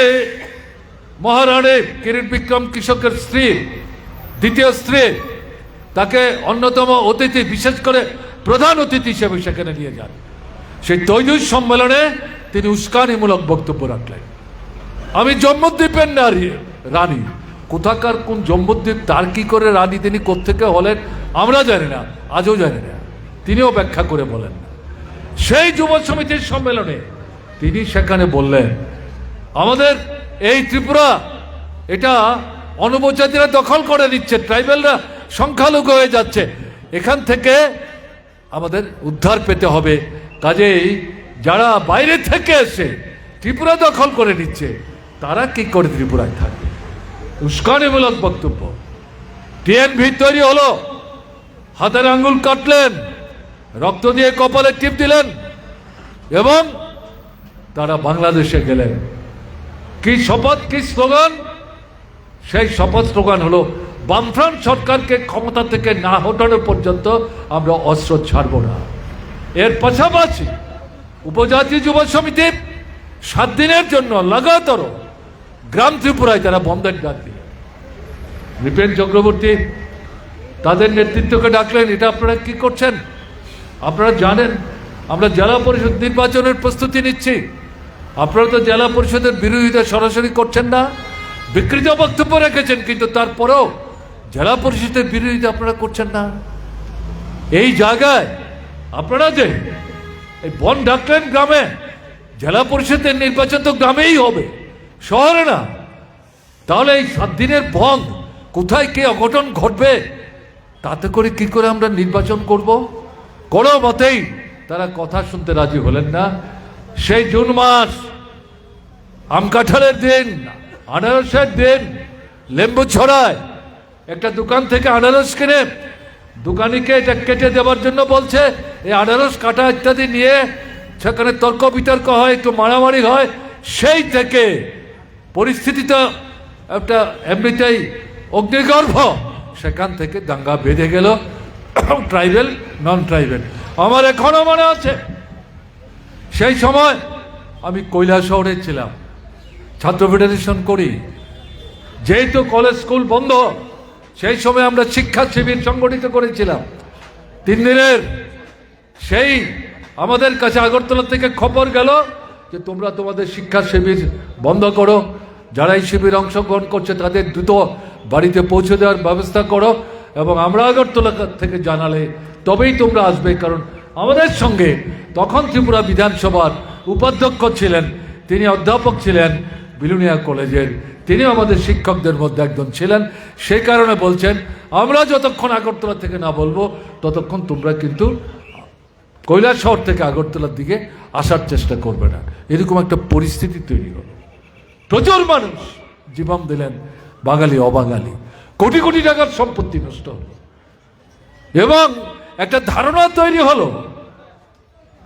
S1: মহারানী কিরিট বিক্রম কৃষকের স্ত্রী, দ্বিতীয় স্ত্রী, তাকে অন্যতম অতিথি, বিশেষ করে প্রধান অতিথি হিসেবে সেখানে নিয়ে যান। সেই তৈদুর সম্মেলনে তিনি উস্কানিমূলক বক্তব্য রাখলেন। আমি জম্মুদ্বীপের রানী, কোথাকার কোন জম্মুদ্বীপ, তার কি করে রানী, তিনি কোত্থেকে হলেন আমরা জানি না, আজও জানি না, তিনিও ব্যাখ্যা করে বলেন না। সেই যুব সমিতির সম্মেলনে তিনি সেখানে বললেন, আমাদের এই ত্রিপুরা এটা অনুপজাতিরা দখল করে নিচ্ছে, ট্রাইবেলরা সংখ্যালঘু হয়ে যাচ্ছে, এখান থেকে আমাদের উদ্ধার পেতে হবে। কাজেই যারা বাইরে থেকে এসে ত্রিপুরা দখল করে নিচ্ছে তারা কি করে ত্রিপুরায় থাকবে। উস্কানিমূলক বক্তব্য। টিএনভি তৈরি হলো, হাতের আঙ্গুল কাটলেন, রক্ত দিয়ে কপালে টিপ দিলেন এবং তারা বাংলাদেশে গেলেন। কি শপথ, কি স্লোগান? সেই শপথ স্লোগান হলো, বামফ্রন্ট সরকারকে ক্ষমতা থেকে না হটানো পর্যন্ত আমরা অস্ত্র ছাড়ব না। এর পাশাপাশি উপজাতি যুব সমিতি 7 দিনের জন্য লাগাতার গ্রাম ত্রিপুরায় তারা বন্ধের ডাক দিলেন। নৃপেন চক্রবর্তী তাদের নেতৃত্বকে ডাকলেন, এটা আপনারা কি করছেন? আপনারা জানেন আমরা জেলা পরিষদ নির্বাচনের প্রস্তুতি নিচ্ছি, আপনারা তো জেলা পরিষদের বিরোধিতা সরাসরি করছেন না, বিকৃত বক্তব্য রেখেছেন, কিন্তু তারপরেও জেলা পরিষদের বিরোধিতা আপনারা করছেন না। এই জায়গায় আপনারা যে এই বন ডাকলেন গ্রামে, জেলা পরিষদের নির্বাচন তো গ্রামেই হবে, শহরে না। তাহলে এই 7 দিনের বন্ধ, কোথায় কে অঘটন ঘটবে, তাতে করে কি করে আমরা নির্বাচন করব? কোনো মতেই তারা কথা শুনতে রাজি হলেন না। সেই জুন মাস, আম কাঁঠালের দিন, আনারসের দিন, লেম্বু ছড়ায় একটা দোকান থেকে আনারস কিনে দোকানিকে এটা কেটে দেওয়ার জন্য বলছে, এই আনারস কাটা ইত্যাদি নিয়ে সেখানে তর্ক বিতর্ক হয়, একটু মারামারি হয়। সেই থেকে পরিস্থিতিটা একটা এমনিতেই অগ্নিগর্ভ, সেখান থেকে দাঙ্গা বেঁধে গেল, ট্রাইবেল নন ট্রাইবেল। আমার এখনো মনে আছে সেই সময় আমি কৈলাসহরে ছিলাম, ছাত্র ফেডারেশন করি। যেহেতু কলেজ স্কুল বন্ধ, সেই সময় আমরা শিক্ষা শিবির সংগঠিত করেছিলাম 3 দিনের। সেই আমাদের কাছে আগরতলা থেকে খবর গেল যে তোমরা তোমাদের শিক্ষা শিবির বন্ধ করো, যারা এই শিবির অংশগ্রহণ করছে তাদের দ্রুত বাড়িতে পৌঁছে দেওয়ার ব্যবস্থা করো, এবং আমরা আগরতলা থেকে জানালে তবেই তোমরা আসবে। কারণ আমাদের সঙ্গে তখন ত্রিপুরা বিধানসভার উপাধ্যক্ষ ছিলেন, তিনি অধ্যাপক ছিলেন বিলুনিয়া কলেজের, তিনি আমাদের শিক্ষকদের মধ্যে একজন ছিলেন। সেই কারণে বলছেন আমরা যতক্ষণ আগরতলা থেকে না বলবো ততক্ষণ তোমরা কিন্তু কৈলাসহর থেকে আগরতলার দিকে আসার চেষ্টা করবে না। এরকম একটা পরিস্থিতি তৈরি হলো। প্রচুর মানুষ জীবন দিলেন, বাঙালি অবাঙালি, কোটি কোটি টাকার সম্পত্তি নষ্ট হলো, এবং একটা ধারণা তৈরি হলো।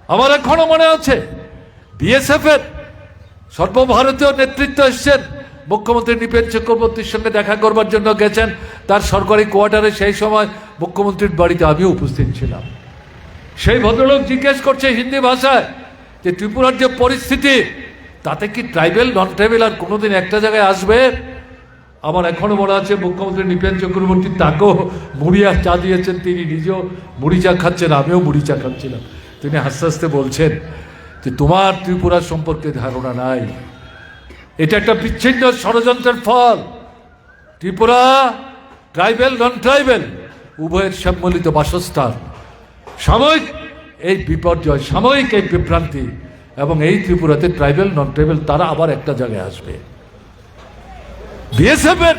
S1: আমার এখনো মনে আছে বিএসএফ এর সর্বভারতীয় নেতৃত্ব এসছেন, মুখ্যমন্ত্রী নৃপেন চক্রবর্তীর সঙ্গে দেখা করবার জন্য গেছেন তার সরকারি কোয়ার্টারে। সেই সময় মুখ্যমন্ত্রীর বাড়িতে আমিও উপস্থিত ছিলাম। সেই ভদ্রলোক জিজ্ঞেস করছে হিন্দি ভাষায় যে ত্রিপুরার যে পরিস্থিতি, তাতে কি ট্রাইবেল নন ট্রাইবেল আর কোনোদিন একটা জায়গায় আসবে? আমার এখনো মনে আছে মুখ্যমন্ত্রী নৃপেন চক্রবর্তী তাকেও মুড়ি আর চা দিয়েছেন, তিনি নিজেও মুড়ি চা খাচ্ছেন, আমিও মুড়ি চা খাচ্ছিলাম। তিনি হাসতে হাসতে বলছেন যে তোমার ত্রিপুরা সম্পর্কে ধারণা নাই, এটা একটা বিচ্ছিন্ন ষড়যন্ত্রের ফল। ত্রিপুরা ট্রাইবেল নন ট্রাইবেল উভয়ের সম্মিলিত বাসস্থান। সাময়িক এই বিপর্যয়, সাময়িক এই বিভ্রান্তি, এবং এই ত্রিপুরাতে ট্রাইবেল নন ট্রাইবেল তারা আবার একটা জায়গায় আসবে। বিএসএফ এর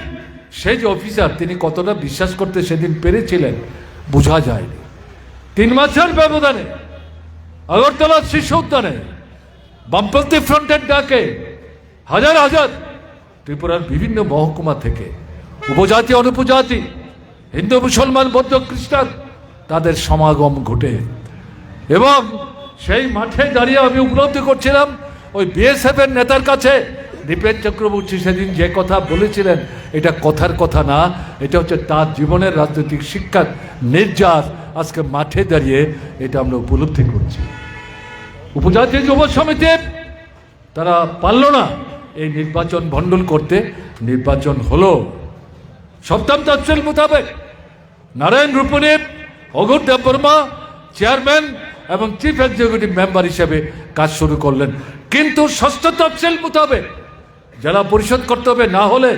S1: সেই যে অফিসার, তিনি কতটা বিশ্বাস করতে সেদিন পেরেছিলেন বোঝা যায়নি। 3 মাসের ব্যবধানে আগরতলার শিশু উদ্যানে বামপন্থী ফ্রন্টের ডাকে হাজার হাজার ত্রিপুরার বিভিন্ন মহকুমা থেকে উপজাতি অনুপজাতি, হিন্দু মুসলমান বৌদ্ধ খ্রিস্টান তাদের সমাগম ঘটে, এবং সেই মাঠে দাঁড়িয়ে আমি উপলব্ধি করছিলাম ওই বিএসএফ এর নেতার কাছে নৃপেন চক্রবর্তী সেদিন যে কথা বলেছিলেন এটা কথার কথা না, এটা হচ্ছে তার জীবনের রাজনৈতিক শিক্ষার নির্যাস। আজকে মাঠে দাঁড়িয়ে এটা আমরা উপলব্ধি করছি। উপজাতি যুব সমিতি তারা পারল না এই নির্বাচন ভণ্ডুল করতে, নির্বাচন হলো। 7ম তফসিল মোতাবেক নারায়ণ রূপনী, অঘোর দেববর্মা চেয়ারম্যান এবং চিফ এক্সিকিউটিভ মেম্বার হিসেবে কাজ শুরু করলেন। কিন্তু 6ষ্ঠ তফসিল মোতাবেক জেলা পরিষদ করতে হবে, না হলে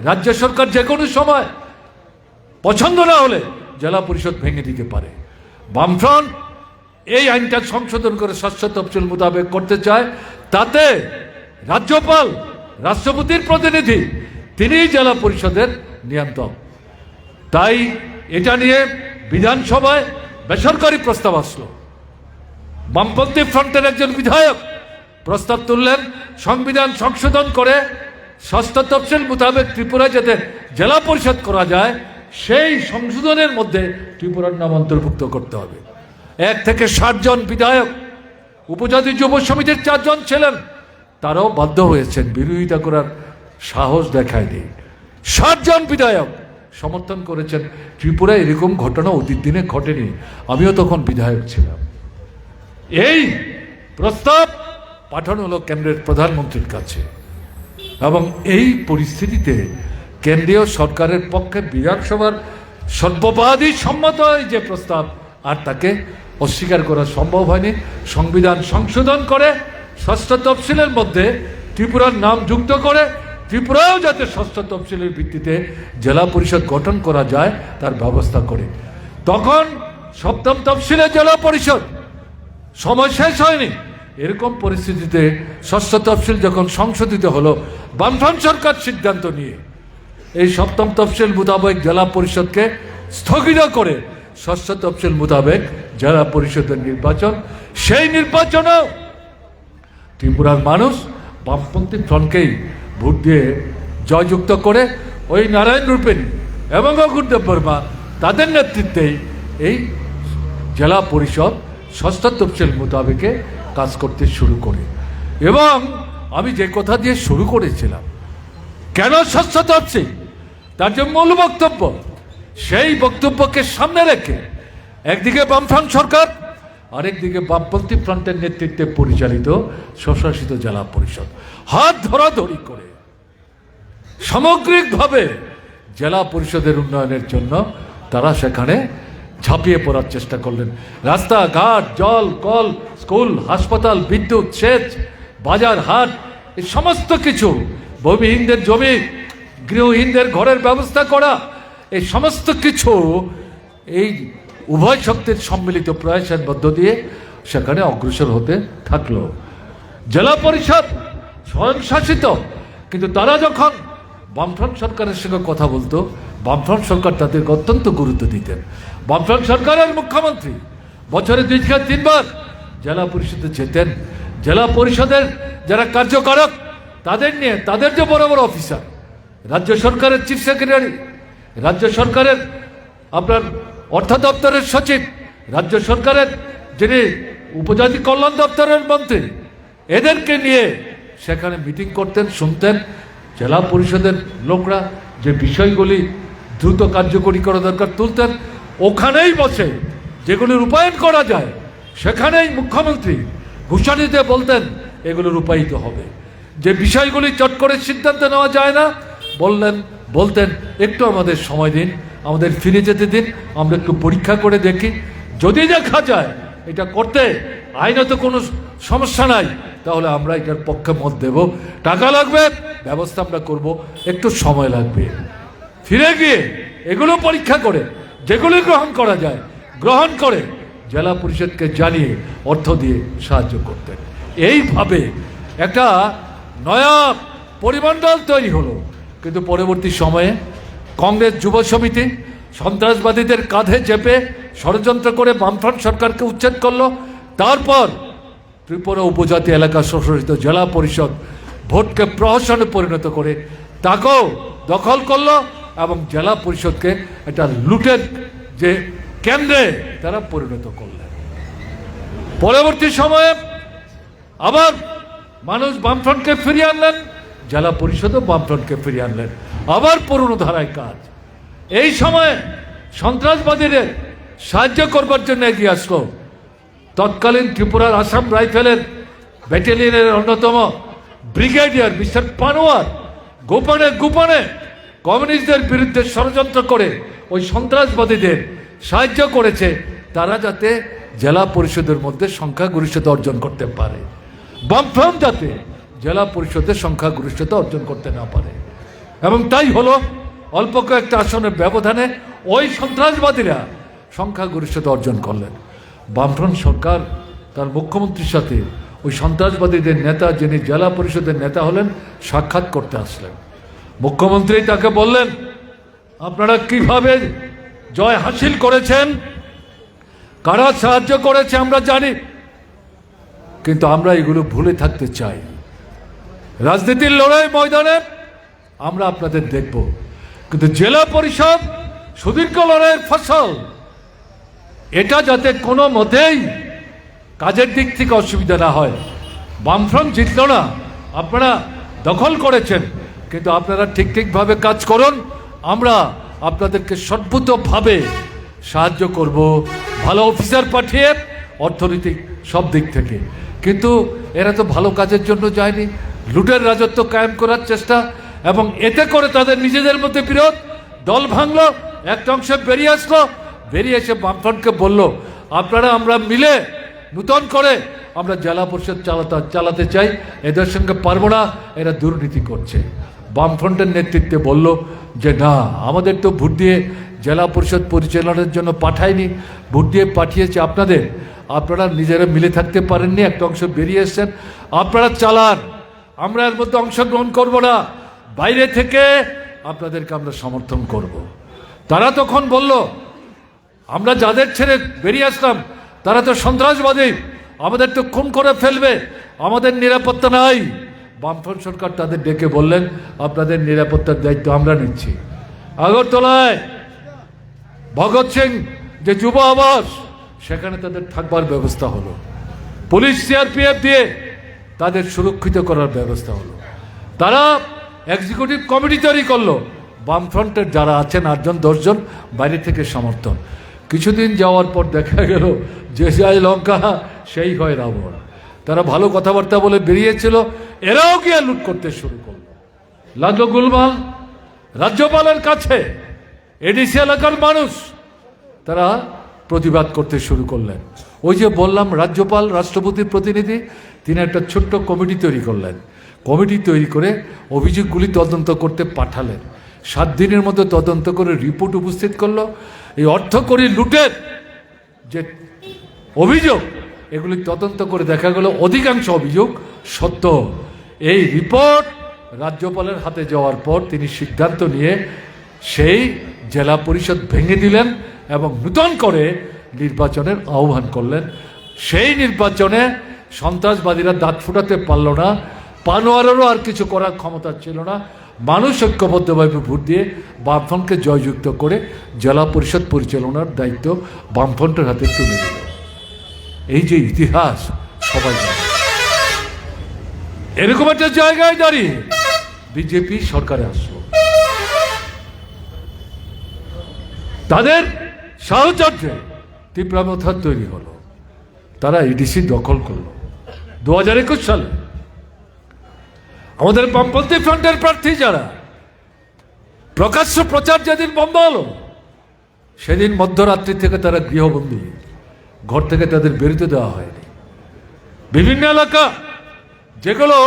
S1: রাজ্য সরকার যে কোনো সময় পছন্দ না হলে জেলা পরিষদ ভেঙে দিতে পারে। বামফ্রন্ট এই আইনটা সংশোধন করে 6ষ্ঠ তফসিল মোতাবেক করতে চায়, তাতে রাজ্যপাল রাষ্ট্রপতির প্রতিনিধি, তিনি জেলা পরিষদের নিয়ন্ত্রক। তাই এটা নিয়ে বিধানসভায় বেসরকারি প্রস্তাব আসলো। বামপন্থী ফ্রন্টের একজন বিধায়ক প্রস্তাব তুললেন সংবিধান সংশোধন করে 6ষ্ঠ তফসিল মোতাবেক ত্রিপুরায় যাতে জেলা পরিষদ করা যায়, সেই সংশোধনের মধ্যে ত্রিপুরার নাম অন্তর্ভুক্ত করতে হবে। 1 থেকে 60 জন বিধায়ক, উপজাতি যুব সমিতির 4 জন ছিলেন, তারাও বাধ্য হয়েছেন, বিরোধিতা করার সাহস দেখায়নি। 60 জন বিধায়ক সমর্থন করেছেন। ত্রিপুরায় এরকম ঘটনা অতীত দিনে ঘটেনি, আমিও তখন বিধায়ক ছিলাম। এই প্রস্তাব পাঠানো হলো কেন্দ্রের প্রধানমন্ত্রীর কাছে, এবং এই পরিস্থিতিতে কেন্দ্রীয় সরকারের পক্ষে বিধানসভার সর্ববাদী সম্মত যে প্রস্তাব, আর তাকে অস্বীকার করা সম্ভব হয়নি। সংবিধান সংশোধন করে 6ষ্ঠ তফসিলের মধ্যে ত্রিপুরার নাম যুক্ত করে ত্রিপুরাও যাতে 6ষ্ঠ তফসিলের ভিত্তিতে জেলা পরিষদ গঠন করা যায় তার ব্যবস্থা করে। তখন 7ম তফসিলে জেলা পরিষদ সময় শেষ হয়নি। এরকম পরিস্থিতিতে 6ষ্ঠ তফসিল যখন সংশোধিত হলো, বামফ্রন্ট সরকার সিদ্ধান্ত নিয়ে এই 7ম তফসিল মোতাবেক জেলা পরিষদকে স্থগিত করে 6ষ্ঠ তফসিল মোতাবেক জেলা পরিষদের নির্বাচন, সেই নির্বাচনও ত্রিপুরার মানুষ বামপন্থী ফ্রন্টকেই ভোট দিয়ে জয়যুক্ত করে ওই নারায়ণ রূপেণী এবং অগুরদেব বর্মা তাদের নেতৃত্বেই এই জেলা পরিষদ ষষ্ঠ তফসিল মোতাবেকে কাজ করতে শুরু করে। এবং আমি যে কথা দিয়ে শুরু করেছিলাম, কেন ষষ্ঠ তফসিল, তার যে মূল বক্তব্য, সেই বক্তব্যকে সামনে রেখে একদিকে বামফ্রন্ট সরকার, আরেকদিকে বামপন্থী ফ্রন্টের নেতৃত্বে পরিচালিত স্বশাসিত জেলা পরিষদ হাত ধরাধরি করে সামগ্রিকভাবে জেলা পরিষদের উন্নয়নের জন্য তারা সেখানে ঝাঁপিয়ে পড়ার চেষ্টা করলেন। রাস্তাঘাট, জল, কল, স্কুল, হাসপাতাল, বিদ্যুৎ, সেচ, বাজার, হাট, এই সমস্ত কিছু, ভূমিহীনদের জমি, গৃহহীনদের ঘরের ব্যবস্থা করা, এই সমস্ত কিছু এই উভয় শক্তির সম্মিলিত প্রয়াসের মধ্য দিয়ে সেখানে অগ্রসর হতে থাকলো। জেলা পরিষদ স্বয়ংশাসিত, কিন্তু তারা যখন বামফ্রন্ট সরকারের সঙ্গে কথা বলতো, বামফ্রন্ট সরকার তাদেরকে অত্যন্ত গুরুত্ব দিতেন। বামফ্রন্ট সরকারের মুখ্যমন্ত্রী বছরে 2-3 বার জেলা পরিষদে যেতেন। জেলা পরিষদের যারা কার্যকারক তাদের নিয়ে, তাদের যে বড় বড় অফিসার, রাজ্য সরকারের চিফ সেক্রেটারি, রাজ্য সরকারের আপনার অর্থ দপ্তরের সচিব, রাজ্য সরকারের যিনি উপজাতি কল্যাণ দপ্তরের মন্ত্রী, এদেরকে নিয়ে সেখানে মিটিং করতেন, শুনতেন। জেলা পরিষদের লোকরা যে বিষয়গুলি দ্রুত কার্যকরী করা দরকার তুলতেন, ওখানেই বসে যেগুলি রূপায়ণ করা যায় সেখানেই মুখ্যমন্ত্রী ঘোষণা দিতে বলতেন এগুলো রূপায়িত হবে। যে বিষয়গুলি চট করে সিদ্ধান্ত নেওয়া যায় না, বলতেন একটু আমাদের সময় দিন, আমাদের ফিরে যেতে দিন, আমরা একটু পরীক্ষা করে দেখি, যদি দেখা যায় এটা করতে আইনত কোনো সমস্যা নাই তাহলে আমরা এটার পক্ষে মত দেব, টাকা লাগবে ব্যবস্থা আমরা করব, একটু সময় লাগবে। ফিরে গিয়ে এগুলো পরীক্ষা করে যেগুলি গ্রহণ করা যায় গ্রহণ করে জেলা পরিষদকে জানিয়ে অর্থ দিয়ে সাহায্য করতেন। এইভাবে একটা নয়া পরিমণ্ডল তৈরি হলো। কিন্তু পরবর্তী সময়ে কংগ্রেস যুব সমিতি সন্ত্রাসবাদীদের কাঁধে চেপে ষড়যন্ত্র করে বামফ্রন্ট সরকারকে উচ্ছেদ করলো। তারপর ত্রিপুরা উপজাতি এলাকা স্বশাসিত জেলা পরিষদ ভোটকে প্রহসনে পরিণত করে তাকেও দখল করলো এবং জেলা পরিষদকে একটা লুটের যে কেন্দ্রে তারা পরিণত করলেন। পরবর্তী সময়ে আবার মানুষ বামফ্রন্টকে ফিরিয়ে আনলেন, জেলা পরিষদও বামফ্রন্টকে ফিরিয়ে আনলেন, আবার পুরনো ধারায় কাজ। এই সময়ে সন্ত্রাসবাদীদের সাহায্য করবার জন্য এগিয়ে আসলো তৎকালীন ত্রিপুরার আসাম রাইফেলের ব্যাটালিয়নের অন্যতম ব্রিগেডিয়ার মিস্টার পানোয়ার। গোপনে গোপনে কমিউনিস্টদের বিরুদ্ধে ষড়যন্ত্র করে ওই সন্ত্রাসবাদীদের সাহায্য করেছে তারা যাতে জেলা পরিষদের মধ্যে সংখ্যাগরিষ্ঠতা অর্জন করতে পারে, বামফ্রন্ট যাতে জেলা পরিষদের সংখ্যাগরিষ্ঠতা অর্জন করতে না পারে। এবং তাই হলো অল্প কয়েকটা আসনের ব্যবধানে ওই সন্ত্রাসবাদীরা সংখ্যাগরিষ্ঠতা অর্জন করলেন। বামফ্রন্ট সরকার তার মুখ্যমন্ত্রীর সাথে ওই সন্ত্রাসবাদীদের নেতা, যিনি জেলা পরিষদের নেতা হলেন, সাক্ষাৎ করতে আসলেন। মুখ্যমন্ত্রী তাকে বললেন, আপনারা কিভাবে জয় হাসিল করেছেন, কারা সাহায্য করেছে আমরা জানি, কিন্তু আমরা এগুলো ভুলে থাকতে চাই। রাজনীতির লড়াই ময়দানে আমরা আপনাদের দেখব, কিন্তু জেলা পরিষদ সুদীর্ঘ লড়াইয়ের ফসল, এটা যাতে কোনো মতেই কাজের দিক থেকে অসুবিধা না হয়। বামফ্রন্ট জিতল না, আপনারা দখল করেছেন, কিন্তু আপনারা ঠিকভাবে কাজ করুন, আমরা আপনাদেরকে সর্বতভাবে সাহায্য করব, ভালো অফিসার পাঠিয়ে অর্থনৈতিক সব দিক থেকে। কিন্তু এরা তো ভালো কাজের জন্য যায়নি, লুটের রাজত্ব কায়েম করার চেষ্টা, এবং এতে করে তাদের নিজেদের মধ্যে বিরোধ, দল ভাঙলো, একটা অংশ বেরিয়ে আসলো, বেরিয়ে এসে বামফ্রন্টকে বলল, আপনারা আমরা মিলে নূতন করে আমরা জেলা পরিষদ চালাতে চাই, এদের সঙ্গে পারবো না, এরা দুর্নীতি করছে। বামফ্রন্টের নেতৃত্বে বলল যে না, আমাদের তো ভোট দিয়ে জেলা পরিষদ পরিচালনার জন্য পাঠায়নি, ভোট দিয়ে পাঠিয়েছে আপনাদের, আপনারা নিজেরা মিলে থাকতে পারেননি, একটা অংশ বেরিয়ে এসছেন, আপনারা চালান, আমরা এর মধ্যে অংশগ্রহণ করব না, বাইরে থেকে আপনাদেরকে আমরা সমর্থন করব। তারা তখন বলল, আমরা যাদের ছেড়ে বেরিয়ে আসলাম তারা তো সন্ত্রাসবাদী, আমাদের তো খুন করে ফেলবে, আমাদের নিরাপত্তা নাই। বামফ্রন্ট সরকার তাদের ডেকে বললেন, আপনাদের নিরাপত্তার দায়িত্ব আমরা নিচ্ছি। আগরতলায় ভগৎ সিং যে যুব আবাস, সেখানে তাদের থাকবার ব্যবস্থা হলো, পুলিশ সিআরপিএফ দিয়ে তাদের সুরক্ষিত করার ব্যবস্থা হলো। তারা এক্সিকিউটিভ কমিটি তৈরি করলো, বামফ্রন্টের যারা আছেন 8 জন 10 জন বাইরে থেকে সমর্থন। কিছুদিন যাওয়ার পর দেখা গেল যে যায় লঙ্কা সেই হয় রাবণ। তারা ভালো কথাবার্তা বলে বেরিয়েছিল, এরাও গিয়ে লুট করতে শুরু করলো। লাগলো গোলমাল রাজ্যপালের কাছে। এডিসি এলাকার মানুষ তারা প্রতিবাদ করতে শুরু করলেন। ওই যে বললাম রাজ্যপাল রাষ্ট্রপতির প্রতিনিধি, তিনি একটা ছোট্ট কমিটি তৈরি করলেন। কমিটি তৈরি করে অভিযোগগুলি তদন্ত করতে পাঠালেন। 7 দিনের মধ্যে তদন্ত করে রিপোর্ট উপস্থিত করলো। এই অর্থকরী লুটের যে অভিযোগ, এগুলি তদন্ত করে দেখা গেল অধিকাংশ অভিযোগ সত্য। এই রিপোর্ট রাজ্যপালের হাতে যাওয়ার পর তিনি সিদ্ধান্ত নিয়ে সেই জেলা পরিষদ ভেঙে দিলেন এবং নূতন করে নির্বাচনের আহ্বান করলেন। সেই নির্বাচনে সন্ত্রাসবাদীরা দাঁত ফুটাতে পারল না, পানোয়ারেরও আর কিছু করার ক্ষমতা ছিল না। মানুষ ঐক্যবদ্ধভাবে ভোট দিয়ে বামফ্রন্টকে জয়যুক্ত করে জেলা পরিষদ পরিচালনার দায়িত্ব বামফ্রন্টের হাতে তুলে দিল। এই যে ইতিহাস সবাই জানে। এরকম একটা জায়গায় দাঁড়িয়ে বিজেপি সরকারে আসলো, তাদের সাহচর্যে তীব্রামথা তৈরি হলো, তারা ইডিসি দখল করলো। 2021 সালে আমাদের বামপন্থী ফ্রন্টের প্রার্থী যারা, প্রকাশ্য প্রচার যেদিন বন্ধ হলো, সেদিন মধ্যরাত্রি থেকে তারা গৃহবন্দী, ঘর থেকে তাদের বেরোতে দেওয়া হয়নি। বিভিন্ন এলাকা যেগুলো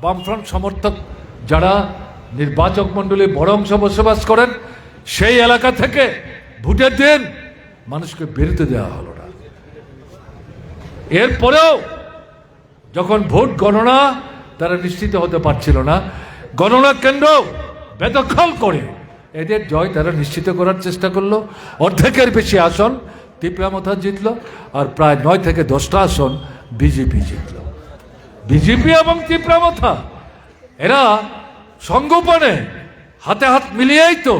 S1: বামফ্রন্ট সমর্থক যারা নির্বাচক মণ্ডলী বড় অংশ বসবাস করেন, সেই এলাকা থেকে ভোটের দিন মানুষকে বেরোতে দেওয়া হলো না। এরপরেও যখন ভোট গণনা তারা নিশ্চিত হতে পারছিল না, গণনা কেন্দ্র বেদখল করে এদের জয় তারা নিশ্চিত করার চেষ্টা করলো। অর্ধেকের বেশি আসন তীব্রামথা জিতল, আর প্রায় 9 থেকে 10টা আসন বিজেপি জিতল। বিজেপি এবং তীব্রামথা এরা সংগোপনে হাতে হাত মিলিয়েই তো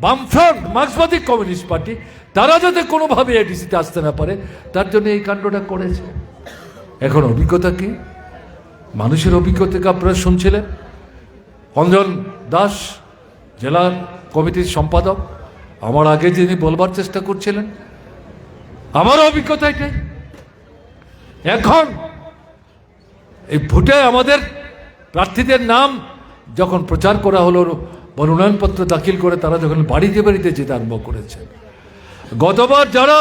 S1: বামফ্রন্ট মার্ক্সবাদী কমিউনিস্ট পার্টি, তারা যাতে কোনোভাবে এডিসিতে আসতে না পারে তার জন্য এই কাণ্ডটা করেছে। এখন অভিজ্ঞতা কি? মানুষের অভিজ্ঞতাকে আপনারা শুনছিলেন। অঞ্জন দাস জেলা কমিটির সম্পাদক আমার আগে যিনি বলবার চেষ্টা করছিলেন, আমার অভিজ্ঞতা এটাই। এখন এই ভোটে আমাদের প্রার্থীদের নাম যখন প্রচার করা হলো, মনোনয়নপত্র দাখিল করে তারা যখন বাড়িতে বাড়িতে যেতে আরম্ভ করেছে, গতবার যারা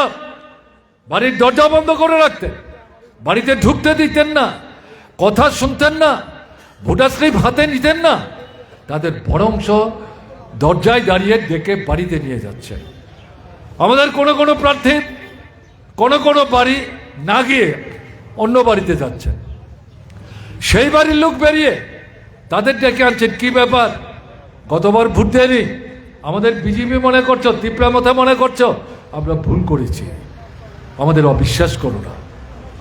S1: বাড়ির দরজা বন্ধ করে রাখতেন, বাড়িতে ঢুকতে দিতেন না, কথা শুনতেন না, ভোটার স্লিপ হাতে নিতেন না, তাদের বড় অংশ দরজায় দাঁড়িয়ে ডেকে বাড়িতে নিয়ে যাচ্ছে। আমাদের কোনো প্রার্থী কোনো বাড়ি না গিয়ে অন্য বাড়িতে যাচ্ছেন, সেই বাড়ির লোক বেরিয়ে তাদের ডেকে আনছেন। কি ব্যাপার, গতবার ভোট দেয়নি, আমাদের বিজেপি মনে করছো, তীব্রামথা মনে করছো, আমরা ভুল করেছি, আমাদের অবিশ্বাস করো না,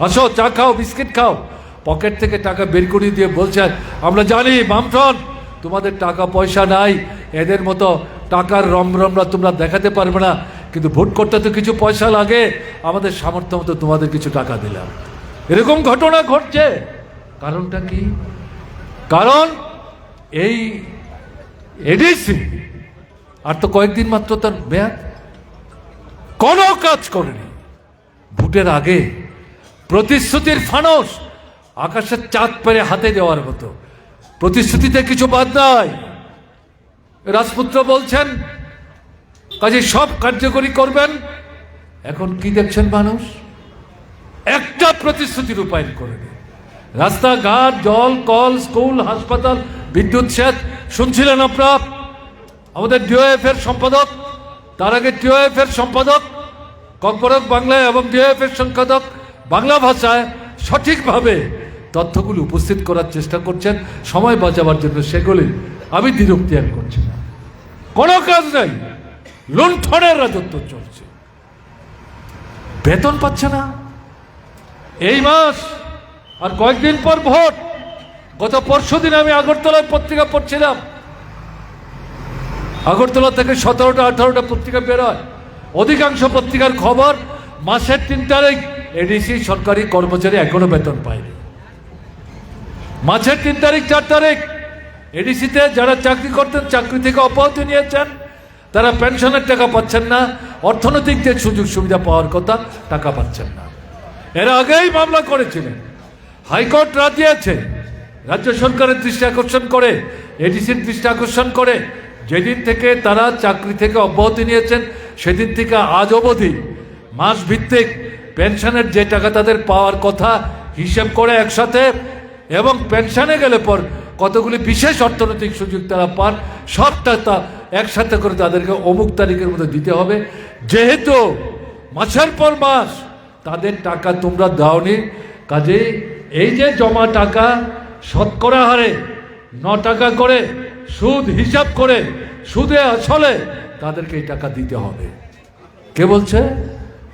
S1: আসো চা খাও, বিস্কিট খাও। পকেট থেকে টাকা বের করে দিয়ে বলছেন, আমরা জানি বামফ্রন্ট তোমাদের টাকা পয়সা নাই, এদের মতো টাকার রমরমরা তোমরা দেখাতে পারবে না, কিন্তু ভোট করতে তো কিছু পয়সা লাগে, আমাদের সামর্থ্য মতো তোমাদের কিছু টাকা দিলাম। এরকম ঘটনা ঘটছে। কারণটা কি? কারণ এই এডিসি আর তো কয়েকদিন মাত্র তার মেয়াদ, কোনো কাজ করেনি। ভোটের আগে প্রতিশ্রুতির ফানস আকাশের চাঁদ পেরে হাতে দেওয়ার মতো, প্রতিশ্রুতিতে কিছু বাদ নাই। রাজপুত্র বলছেন কাজে সব কার্যকরী করবেন। এখন কি দেখছেন মানুষ? একটা প্রতিশ্রুতি রূপায়ণ করেনি। রাস্তাঘাট, জল, কল, স্কুল, হাসপাতাল, বিদ্যুৎ সেচ শুনছিলেন আপনারা। আমাদের ডিওএফ এর সম্পাদক, তার আগে টিওএফ এর সম্পাদক, কর্পোরেট বাংলায় এবং ডিওএফ এর সম্পাদক বাংলা ভাষায় সঠিকভাবে তথ্যগুলি উপস্থিত করার চেষ্টা করছেন সময় বাঁচাবার জন্য। সেগুলি আমি দ্বিরুক্তিয়ার করছি না। কোনো কাজ নেই, লুণ্ঠনের রাজত্ব চলছে। বেতন পাচ্ছে না, এই মাস আর কয়েকদিন পর ভোট। গত পরশুদিন আমি আগরতলায় পত্রিকা পড়ছিলাম, আগরতলা থেকে 17টা 18টা পত্রিকা বেরোয়, অধিকাংশ পত্রিকার খবর মাসের 3 তারিখ এডিসি সরকারি কর্মচারী এখনো বেতন পায়নি। মাসের 3 তারিখ 4 তারিখ এডিসিতে যারা চাকরি করতেন, চাকরি থেকে অব্যাহতি নিয়েছেন, তারা পেনশনের টাকা পাচ্ছেন না, অর্থনৈতিক যে সুযোগ সুবিধা পাওয়ার কথা টাকা পাচ্ছেন না। এরা আগেই মামলা করেছিলেন, হাইকোর্ট রাজি আছে। রাজ্য সরকারের দৃষ্টি আকর্ষণ করে, এডিসির দৃষ্টি আকর্ষণ করে, যেদিন থেকে তারা চাকরি থেকে অব্যাহতি নিয়েছেন সেদিন থেকে আজ অবধি মাস ভিত্তিক পেনশনের যে টাকা তাদের পাওয়ার কথা হিসেব করে একসাথে, এবং পেনশনে গেলে পর কতগুলি বিশেষ অর্থনৈতিক সুযোগ তারা পান, সবটা তা একসাথে করে তাদেরকে অমুক তারিখের মধ্যে দিতে হবে। যেহেতু মাসের পর মাস তাদের টাকা তোমরা দাওনি, কাজে এই যে জমা টাকা শতকরা হারে 9 টাকা করে সুদ হিসাব করে সুদে আসলে তাদেরকে এই টাকা দিতে হবে। কে বলছে?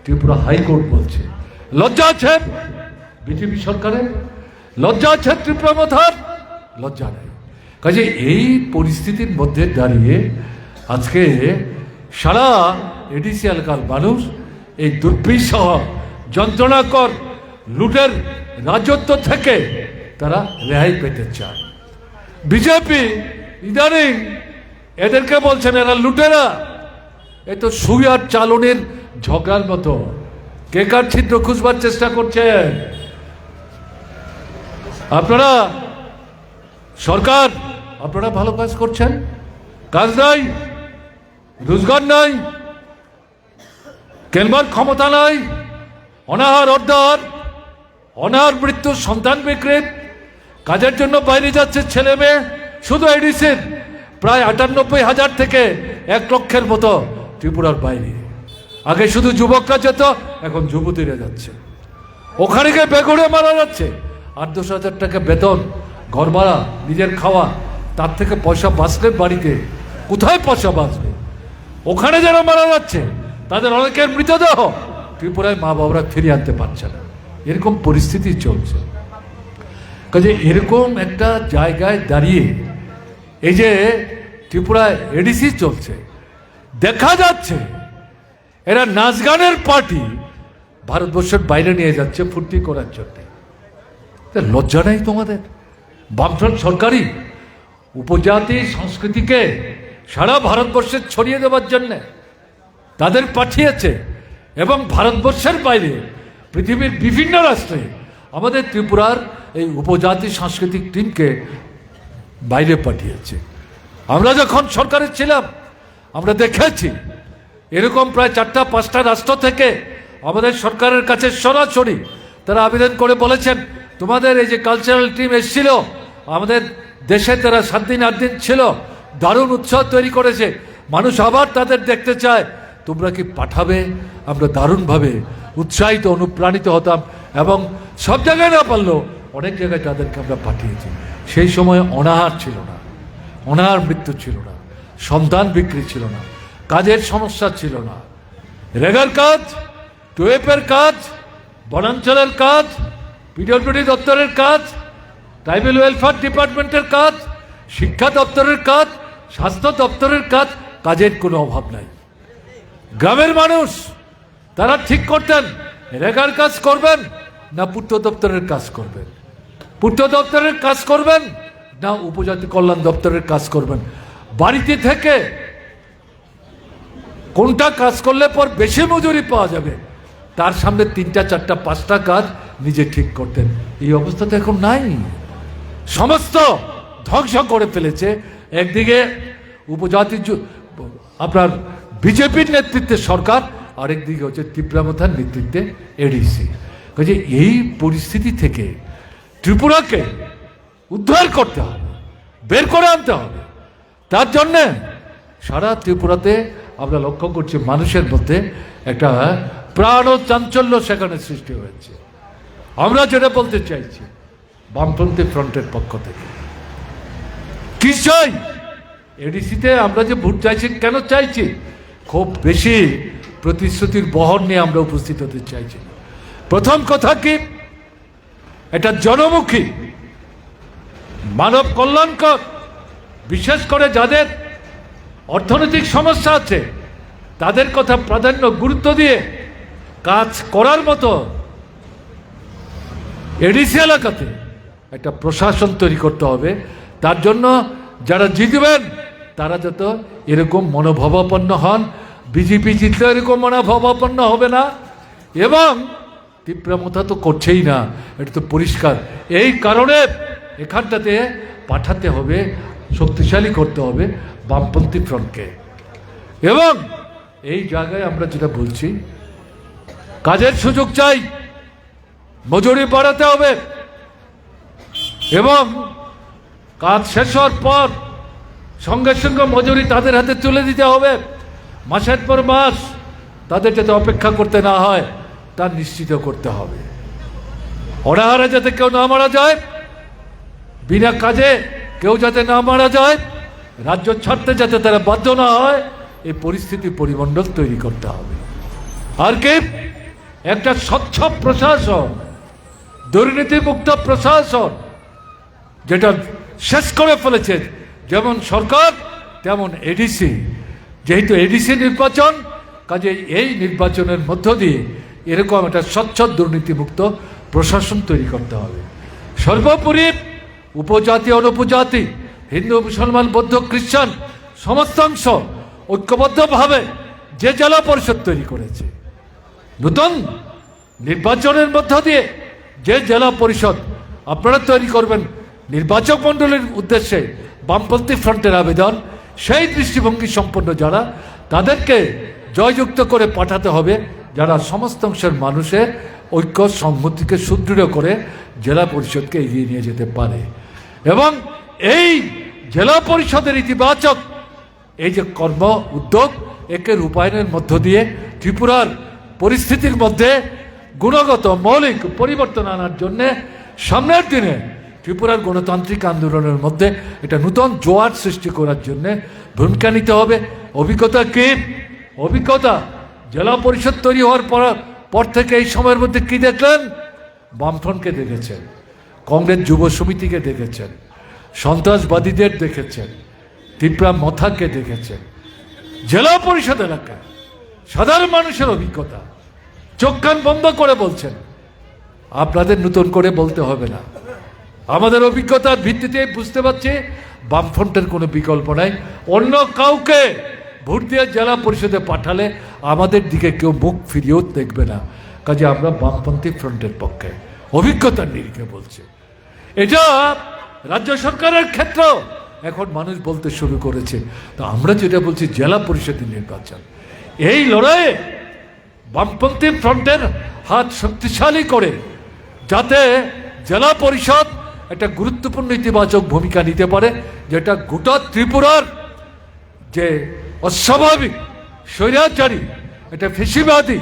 S1: ত্রিপুরা হাইকোর্ট বলছে। লজ্জা আছে বিজেপি সরকারের? লজ্জা আছে ত্রিপুরা মাথার? লজ্জা নেই। কাজে এই পরিস্থিতির মধ্যে দাঁড়িয়ে আজকে সারা এডিসি এলাকার মানুষ এই দুর্বিষহ যন্ত্রণাকর লুটের রাজত্ব থেকে তারা রেহাই পেতে চায়। বিজেপি ইদানিং এদেরকে বলছেন এরা লুটেরা। এ তো সুই আর চালনের ঝগড়ার মতো, কে কার ছিদ্র খুঁজবার চেষ্টা করছেন। আপনারা সরকার, আপনারা ভালো কাজ করছেন, কাজ নাই, রোজগার নাই, কেনবার ক্ষমতা নাই, অনাহার অর্ধাহার, অনাহার মৃত্যু, সন্তান বিকৃত, কাজের জন্য বাইরে যাচ্ছে ছেলে মেয়ে। শুধু এডিসির প্রায় 98,000 থেকে 1 লক্ষের মতো ত্রিপুরার বাইরে। আগে শুধু যুবকরা যেত, এখন যুবতীরা যাচ্ছে। ওখানে গিয়ে বেগুড়ে মারা যাচ্ছে। 8-10 হাজার টাকা বেতন, ঘর ভাড়া, নিজের খাওয়া, তার থেকে পয়সা বাঁচলে বাড়িতে কোথায় পয়সা বাঁচবে? ওখানে যারা মারা যাচ্ছে তাদের অনেকের মৃতদেহ ত্রিপুরায় মা বাবারা ফিরিয়ে আনতে পারছে না। এরকম পরিস্থিতি চলছে। কাজে এরকম একটা জায়গায় দাঁড়িয়ে এই যে ত্রিপুরায় এডিসি চলছে, দেখা যাচ্ছে এরা নাচ গানের পার্টি ভারতবর্ষের বাইরে নিয়ে যাচ্ছে ফুর্তি করার জন্য। লজ্জা নেই তোমাদের? বামফ্রন্ট সরকারি উপজাতি সংস্কৃতিকে সারা ভারতবর্ষে ছড়িয়ে দেওয়ার জন্য তাদের পাঠিয়েছে, এবং ভারতবর্ষের বাইরে পৃথিবীর বিভিন্ন রাষ্ট্রে আমাদের ত্রিপুরার এই উপজাতি সাংস্কৃতিক টিমকে বাইরে পাঠিয়েছে। আমরা যখন সরকারে ছিলাম আমরা দেখেছি এরকম প্রায় 4-5টা রাষ্ট্র থেকে আমাদের সরকারের কাছে সরাসরি তারা আবেদন করে বলেছেন, তোমাদের এই যে কালচারাল টিম এসেছিল আমাদের দেশে, তারা 7 দিন 8 দিন ছিল, দারুণ উৎসাহ তৈরি করেছে, মানুষ আবার তাদের দেখতে চায়, তোমরা কি পাঠাবে? আমরা দারুণভাবে উৎসাহিত অনুপ্রাণিত হতাম, এবং সব জায়গায় না পারলেও অনেক জায়গায় তাদেরকে আমরা পাঠিয়েছি। সেই সময় অনাহার ছিল না, অনাহার মৃত্যু ছিল না, সন্তান বিক্রি ছিল না, কাজের সমস্যা ছিল না, রেগার কাজ, টুয়েপের কাজ, বনাঞ্চলের কাজ, পিডব্লিউডি দপ্তরের কাজ, ট্রাইবেল ওয়েলফেয়ার ডিপার্টমেন্টের কাজ, শিক্ষা দপ্তরের কাজ, স্বাস্থ্য দপ্তরের কাজ, কাজের কোনো অভাব নাই। গ্রামের মানুষ তারা ঠিক করতেন রেগার কাজ করবেন না পূর্ত দপ্তরের কাজ করবেন, পূর্ত দপ্তরের কাজ করবেন না উপজাতি কল্যাণ দপ্তরের কাজ করবেন। বাড়িতে থেকে কোনটা কাজ করলে পর বেশি মজুরি পাওয়া যাবে তার সামনে 3টা 4টা 5টা কাজ নিজে ঠিক করতেন। এই অবস্থা তো এখন নাই, সমস্ত ধ্বংস করে ফেলেছে। একদিকে উপজাতি আপনার বিজেপির নেতৃত্বে সরকার, আরেকদিকে হচ্ছে ত্রিপুরা মাথার নেতৃত্বে এডিসি। কাজে এই পরিস্থিতি থেকে ত্রিপুরাকে উদ্ধার করতে হবে, বের করে আনতে হবে। তার জন্যে সারা ত্রিপুরাতে আমরা লক্ষ্য করছি মানুষের মধ্যে একটা প্রাণ ও চাঞ্চল্য সেখানে সৃষ্টি হয়েছে। আমরা যেটা বলতে চাইছি বামপন্থী ফ্রন্টের পক্ষ থেকে, কি চাই এডিসিতে আমরা যে ভোট চাইছি, কেন চাইছি? খুব বেশি প্রতিশ্রুতির বহর নিয়ে আমরা উপস্থিত হতে চাইছি। প্রথম কথা কি, এটা জনমুখী, মানব কল্যাণকর, বিশেষ করে যাদের অর্থনৈতিক সমস্যা আছে তাদের কথা প্রাধান্য গুরুত্ব দিয়ে কাজ করার মতো এডিসি এলাকাতে একটা প্রশাসন তৈরি করতে হবে। তার জন্য যারা জিতবেন তারা যত এরকম মনোভাবাপন্ন হন, বিজেপি জিতলে এরকম মনোভাবাপন্ন হবে না, এবং তীব্রমতা তো করছেই না, এটা তো পরিষ্কার। এই কারণে এখানটাতে পাঠাতে হবে, শক্তিশালী করতে হবে বামপন্থী ফ্রন্টকে। এবং এই জায়গায় আমরা যেটা বলছি, কাজের সুযোগ চাই, মজুরি বাড়াতে হবে, এবং কাজ শেষ হওয়ার পর সঙ্গে সঙ্গে মজুরি তাদের হাতে তুলে দিতে হবে। মাসের পর মাস তাদের যাতে অপেক্ষা করতে না হয় তা নিশ্চিত করতে হবে। অনাহারে যাতে কেউ না মারা যায়, বিনা কাজে কেউ যাতে না মারা যায়, রাজ্য ছাড়তে যাতে তারা বাধ্য না হয়, এই পরিস্থিতি পরিমণ্ডল তৈরি করতে হবে। আর কি একটা স্বচ্ছ প্রশাসন, দুর্নীতিমুক্ত প্রশাসন, যেটা শেষ করে ফেলেছে যেমন সরকার তেমন এডিসি। যেহেতু এডিসি নির্বাচন, কাজে এই নির্বাচনের মধ্য দিয়ে এরকম একটা স্বচ্ছ দুর্নীতিমুক্ত প্রশাসন তৈরি করতে হবে। সর্বোপরি উপজাতি, অনুপজাতি, হিন্দু, মুসলমান, বৌদ্ধ, খ্রিস্টান সমস্ত অংশ ঐক্যবদ্ধভাবে যে জেলা পরিষদ তৈরি করেছে, নতুন নির্বাচনের মধ্য দিয়ে যে জেলা পরিষদ আপনারা তৈরি করবেন, নির্বাচক মণ্ডলীর উদ্দেশ্যে বামপন্থী ফ্রন্টের আবেদন, সেই দৃষ্টিভঙ্গি সম্পন্ন যারা, তাদেরকে জয়যুক্ত করে পাঠাতে হবে, যারা সমস্ত অংশের মানুষের ঐক্য সংহতিকে সুদৃঢ় করে জেলা পরিষদকে এগিয়ে নিয়ে যেতে পারে। এবং এই জেলা পরিষদের ইতিবাচক এই যে কর্ম উদ্যোগ, একে রূপায়ণের মধ্য দিয়ে ত্রিপুরার পরিস্থিতির মধ্যে গুণগত মৌলিক পরিবর্তন আনার জন্যে সামনের দিনে ত্রিপুরার গণতান্ত্রিক আন্দোলনের মধ্যে এটা নূতন জোয়ার সৃষ্টি করার জন্যে ভূমিকা নিতে হবে। অভিজ্ঞতা কি? অভিজ্ঞতা জেলা পরিষদ তৈরি হওয়ার পর থেকে এই সময়ের মধ্যে কি দেখলেন? বামফ্রন্টকে দেখেছেন, কংগ্রেস যুব সমিতিকে দেখেছেন, সন্ত্রাসবাদীদের দেখেছেন, ত্রিপুরা মথাকে দেখেছেন। জেলা পরিষদ এলাকায় সাধারণ মানুষের অভিজ্ঞতা, চোখ কান বন্ধ করে বলছেন, আপনাদের নতুন করে বলতে হবে না, আমাদের অভিজ্ঞতার ভিত্তিতে বুঝতে পারছি বামফ্রন্টের কোনো বিকল্প নাই। অন্য কাউকে ভোট দিয়ে জেলা পরিষদে পাঠালে আমাদের দিকে কেউ মুখ ফিরিয়েও দেখবে না। কাজে আমরা বামপন্থী ফ্রন্টের পক্ষে, অভিজ্ঞতার নিরিখে বলছি। এটা রাজ্য সরকারের ক্ষেত্র এখন মানুষ বলতে শুরু করেছে। তো আমরা যেটা বলছি, জেলা পরিষদের নির্বাচন, এই লড়াইয়ে বামপন্থী ফ্রন্টের হাত শক্তিশালী করে যাতে জেলা পরিষদ একটা গুরুত্বপূর্ণ ইতিবাচক ভূমিকা নিতে পারে, যেটা গোটা ত্রিপুরার যে অস্বাভাবিক স্বৈরাচারী, এটা ফেসিবাদী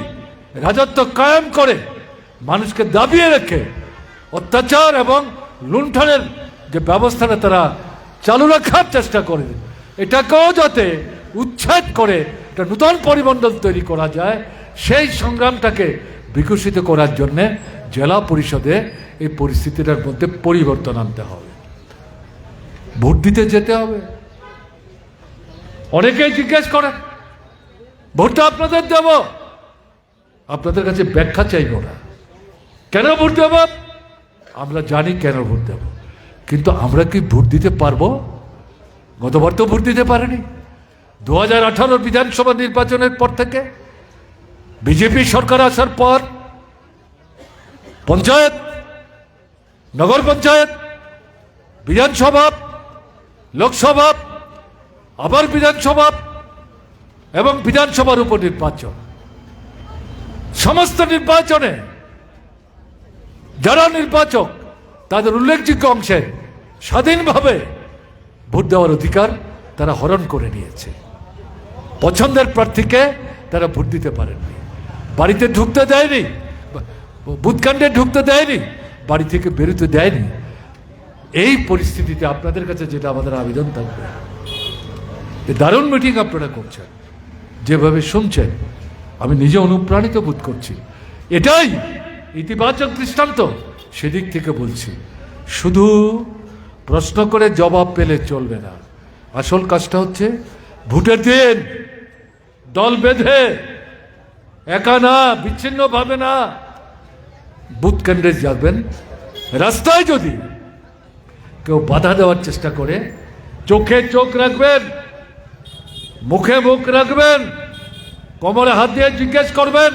S1: রাজত্ব কায়েম করে মানুষকে দাবিয়ে রেখে অত্যাচার এবং লুণ্ঠনের যে ব্যবস্থাটা তারা চালু রাখার চেষ্টা করে, এটাকেও যাতে উচ্ছেদ করে একটা নূতন পরিমণ্ডল তৈরি করা যায়, সেই সংগ্রামটাকে বিকশিত করার জন্যে জেলা পরিষদে এই পরিস্থিতিটার মধ্যে পরিবর্তন আনতে হবে। ভোট দিতে যেতে হবে। অনেকেই জিজ্ঞেস করেন, ভোটটা আপনাদের দেব, আপনাদের কাছে ব্যাখ্যা চাইব না, কেন ভোট দেব? আমরা জানি কেন ভোট দেব, কিন্তু আমরা কি ভোট দিতে পারবো? গতবার তো ভোট দিতে পারেনি। 2018 বিধানসভা নির্বাচনের পর থেকে বিজেপি সরকার আসার পর পঞ্চায়েত, নগর পঞ্চায়েত, বিধানসভা, লোকসভা, আবার বিধানসভা এবং বিধানসভার উপনির্বাচন, সমস্ত নির্বাচনে যারা নির্বাচক তাদের উল্লেখযোগ্য অংশে স্বাধীনভাবে ভোট দেওয়ার অধিকার তারা হরণ করে নিয়েছে। পছন্দের প্রার্থীকে তারা ভোট দিতে পারেননি, বাড়িতে ঢুকতে দেয়নি, বুথকেন্দ্রে ঢুকতে দেয়নি, বাড়ি থেকে বেরোতে দেয়নি। এই পরিস্থিতিতে আপনাদের কাছে যেটা আমাদের আবেদন থাকবে, দারুণ মিটিং আপনারা করছেন, যেভাবে শুনছেন আমি নিজে অনুপ্রাণিত বোধ করছি। এটাই ইতিবাচক দৃষ্টান্ত সেদিক থেকে বলছি, শুধু প্রশ্ন করে জবাব পেলে চলবে না। আসল কাজটা হচ্ছে ভোটের দিন দল বেঁধে, একা না, বিচ্ছিন্নভাবে না, বুথ কেন্দ্রে যাবেন। রাস্তায় যদি কেউ বাধা দেওয়ার চেষ্টা করে, চোখে চোখ রাখবেন, মুখে মুখ রাখবেন, কোমরে হাত দিয়ে জিজ্ঞেস করবেন,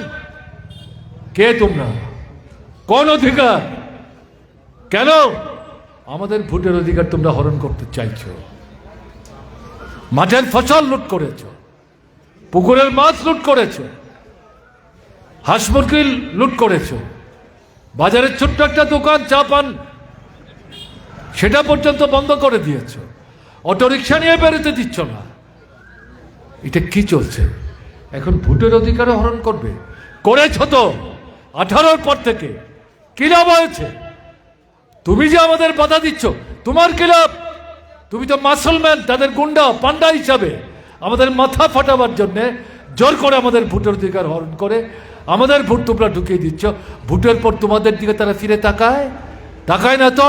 S1: কে তোমরা, কোন অধিকার, কেন আমাদের ভোটের অধিকার তোমরা হরণ করতে চাইছো? মাঠের ফসল লুট করেছো, পুকুরের মাছ লুট করেছো, হাঁস মুরগি লুট করেছো, বাজারের ছোট্ট একটা দোকান চা পান সেটা পর্যন্ত বন্ধ করে দিয়েছ, অটোরিকশা নিয়ে বেরোতে দিচ্ছ না। এটা কি চলছে? এখন ভোটের অধিকারও হরণ করবে? করেছ তো 18-র পর থেকে। কি লাভ হয়েছে? তুমি যে আমাদের বাধা দিচ্ছ, তোমার কি লাভ? তুমি তো মাসলম্যান, তাদের গুন্ডা পান্ডা হিসাবে আমাদের মাথা ফাটাবার জন্যে জোর করে আমাদের ভোটের অধিকার হরণ করে আমাদের ভোট তোমরা ঢুকিয়ে দিচ্ছ। ভোটের পর তোমাদের দিকে তারা ফিরে তাকায়? তাকায় না তো।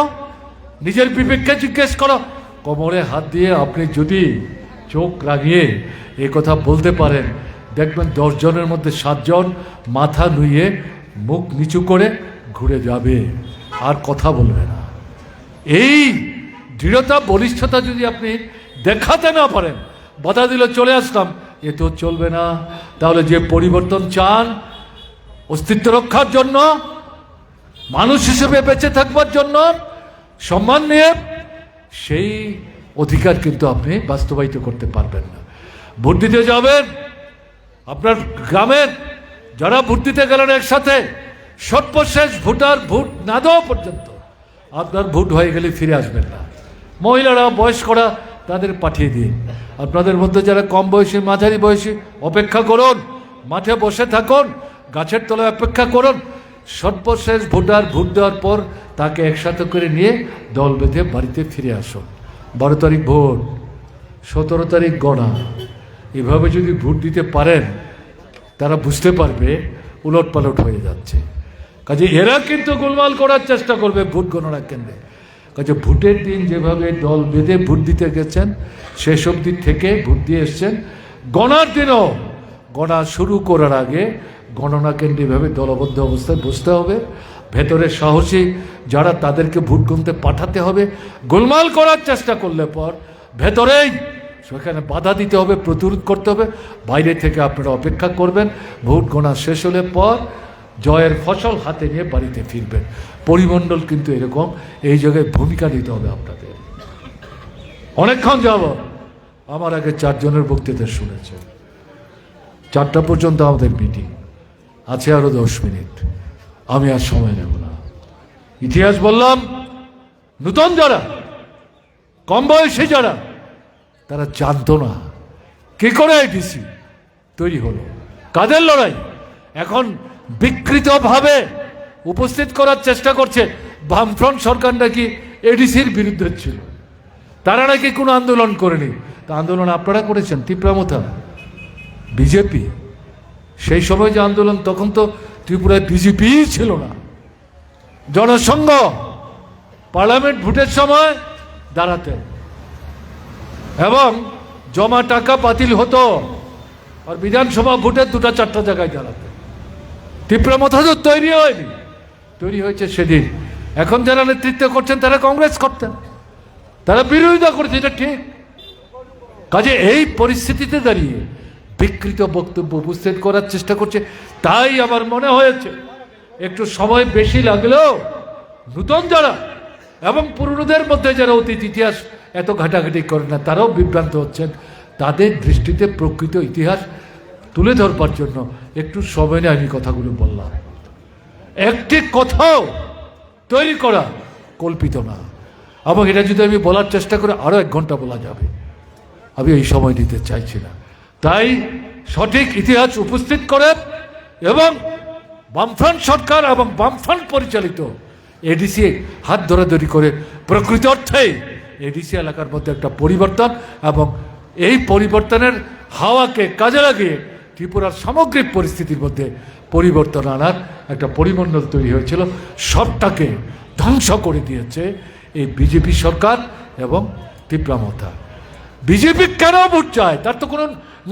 S1: নিজের বিবেককে জিজ্ঞেস করো। কোমরে হাত দিয়ে আপনি যদি চোখ রাগিয়ে এ কথা বলতে পারেন, দেখবেন 10 জনের মধ্যে 7 জন মাথা নুয়ে মুখ নিচু করে ঘুরে যাবে, আর কথা বলবে না। এই দৃঢ়তা বলিষ্ঠতা যদি আপনি দেখাতে না পারেন, বাধা দিলে চলে আসলাম, এ তো চলবে না। তাহলে যে পরিবর্তন চান, অস্তিত্ব রক্ষার জন্য, মানুষ হিসেবে বেঁচে থাকবার জন্য, সম্মান নিয়ে, সেই অধিকার কিন্তু আপনি বাস্তবায়িত করতে পারবেন না। ভোট দিতে যাবেন, আপনার গ্রামের যারা ভোট দিতে গেলেন একসাথে, সর্বশেষ ভোটার ভোট না দেওয়া পর্যন্ত আপনার ভোট হয়ে গেলে ফিরে আসবেন না। মহিলারা, বয়স্করা, তাদের পাঠিয়ে দিন। আপনাদের মধ্যে যারা কম বয়সী, মাঝারি বয়সী, অপেক্ষা করুন, মাঠে বসে থাকুন, গাছের তলায় অপেক্ষা করুন। সর্বশেষ ভোটার ভোট দেওয়ার পর তাকে একসাথে করে নিয়ে দল বেঁধে বাড়িতে ফিরে আসুন। 12 তারিখ ভোট, 17 তারিখ গণা। এভাবে যদি ভোট দিতে পারেন, তারা বুঝতে পারবে উলট পালট হয়ে যাচ্ছে। কাজে এরা কিন্তু গোলমাল করার চেষ্টা করবে ভোট গণনা কেন্দ্রে। কাজে ভোটের দিন যেভাবে দল বেঁধে ভোট দিতে গেছেন, সেসব দিক থেকে ভোট দিয়ে এসছেন, গণার দিনও গণা শুরু করার আগে গণনা কেন্দ্রে এভাবে দলবদ্ধ অবস্থায় বসতে হবে। ভেতরে সাহসী যারা, তাদেরকে ভোট গুনতে পাঠাতে হবে। গোলমাল করার চেষ্টা করলে পর ভেতরেই সেখানে বাধা দিতে হবে, প্রতিরোধ করতে হবে। বাইরে থেকে আপনারা অপেক্ষা করবেন। ভোট গোনা শেষ হলে পর জয়ের ফসল হাতে নিয়ে বাড়িতে ফিরবেন। পরিমণ্ডল কিন্তু এরকম, এই জায়গায় ভূমিকা নিতে হবে আপনাদের। অনেকক্ষণ যাব, আমার আগে 4 জনের বক্তৃতা শুনেছে। 4টা পর্যন্ত আমাদের মিটিং আছে, আরো 10 মিনিট। আমি আর সময় নেব না। ইতিহাস বললাম, নতুন যারা, কম বয়সী যারা, তারা জানতো না কি করে এডিসি তৈরি হলো, কাদের লড়াই। এখন বিকৃতভাবে উপস্থিত করার চেষ্টা করছে বামফ্রন্ট সরকার নাকি এডিসির বিরুদ্ধে ছিল, তারা নাকি কোনো আন্দোলন করেনি। তা আন্দোলন আপনারা করেছেন, তীব্রমথা বিজেপি। সেই সময় যে আন্দোলন, তখন তো ত্রিপুরায় বিজেপি ছিল না। জনসংঘ পার্লামেন্ট ভোটের সময় দাঁড়াতেন এবং জমা টাকা বাতিল হতো, আর বিধানসভা ভোটের 2-4টা জায়গায় দাঁড়াতেন। তীব্রমথা তো তৈরি হয়নি, তৈরি হয়েছে সেদিন। এখন যারা নেতৃত্ব করছেন তারা কংগ্রেস করতেন, তারা বিরোধিতা করেছে, এটা ঠিক। কাজে এই পরিস্থিতিতে দাঁড়িয়ে বিকৃত বক্তব্য উপস্থিত করার চেষ্টা করছে। তাই আমার মনে হয়েছে একটু সময় বেশি লাগলেও নতুন যারা এবং পুরনোদের মধ্যে যারা অতীত ইতিহাস এত ঘাটাঘাটি করেন না, তারাও বিভ্রান্ত হচ্ছেন। তাদের দৃষ্টিতে প্রকৃত ইতিহাস তুলে ধরবার জন্য একটু সময় নিয়ে আমি কথাগুলো বললাম। একটি কথাও তৈরি করা কল্পিত না, এবং এটা যদি আমি বলার চেষ্টা করি আরও 1 ঘন্টা বলা যাবে। আমি এই সময় দিতে চাইছি না। তাই সঠিক ইতিহাস উপস্থিত করে এবং বামফ্রন্ট সরকার এবং বামফ্রন্ট পরিচালিত এডিসি হাত ধরাধরি করে প্রকৃত অর্থে এডিসি এলাকার মধ্যে একটা পরিবর্তন, এবং এই পরিবর্তনের হাওয়াকে কাজে লাগিয়ে ত্রিপুরার সামগ্রিক পরিস্থিতির মধ্যে পরিবর্তন আনার একটা পরিমণ্ডল তৈরি হয়েছিল, সবটাকে ধ্বংস করে দিয়েছে এই বিজেপি সরকার এবং তীব্রামথা। বিজেপি কেন ভোট চায়? তার তো কোনো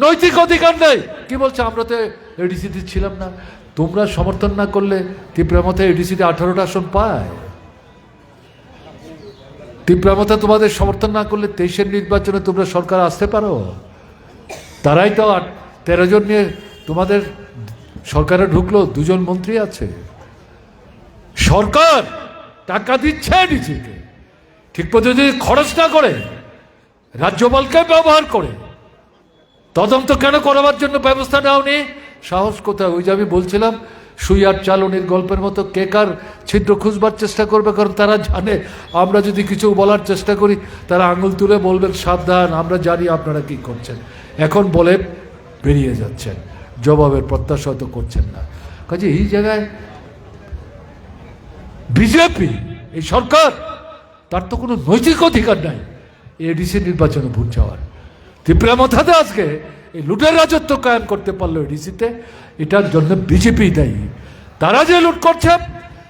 S1: নৈতিক অধিকার নেই। কি বলছে, আমরা তো এডিসিতে ছিলাম না। তোমরা সমর্থন না করলে তীব্রামথা এডিসিতে 18টা আসন পায়। তীব্রামথা তোমাদের সমর্থন না করলে 23-এর নির্বাচনে তোমরা সরকার আসতে পারো? তারাই তো 13 জন নিয়ে তোমাদের সরকারে ঢুকলো, 2 জন মন্ত্রী আছে। সরকার টাকা দিচ্ছে এডিসিকে, ঠিক পদ্ধতি খরচ না করে রাজ্যপালকে ব্যবহার করে তদন্ত কেন করাবার জন্য ব্যবস্থা নেওনি? সাহস কোথায়? ওই যে আমি বলছিলাম সুই আর চালনির গল্পের মতো, কে কার ছিদ্র খুঁজবার চেষ্টা করবে, কারণ তারা জানে আমরা যদি কিছু বলার চেষ্টা করি তারা আঙুল তুলে বলবেন সাবধান, আমরা জানি আপনারা কি করছেন। এখন বলে বেরিয়ে যাচ্ছেন, জবাবের প্রত্যাশা তো করছেন না। কাজে এই জায়গায় বিজেপি, এই সরকার, তার তো কোনো নৈতিক অধিকার নাই এডিসি নির্বাচনে ভোট যাওয়ার। তীব্রামথাতে আজকে এই লুটের রাজত্ব কায়েম করতে পারলো এডিসিতে, এটার জন্য বিজেপি দায়ী। তারা যে লুট করছে,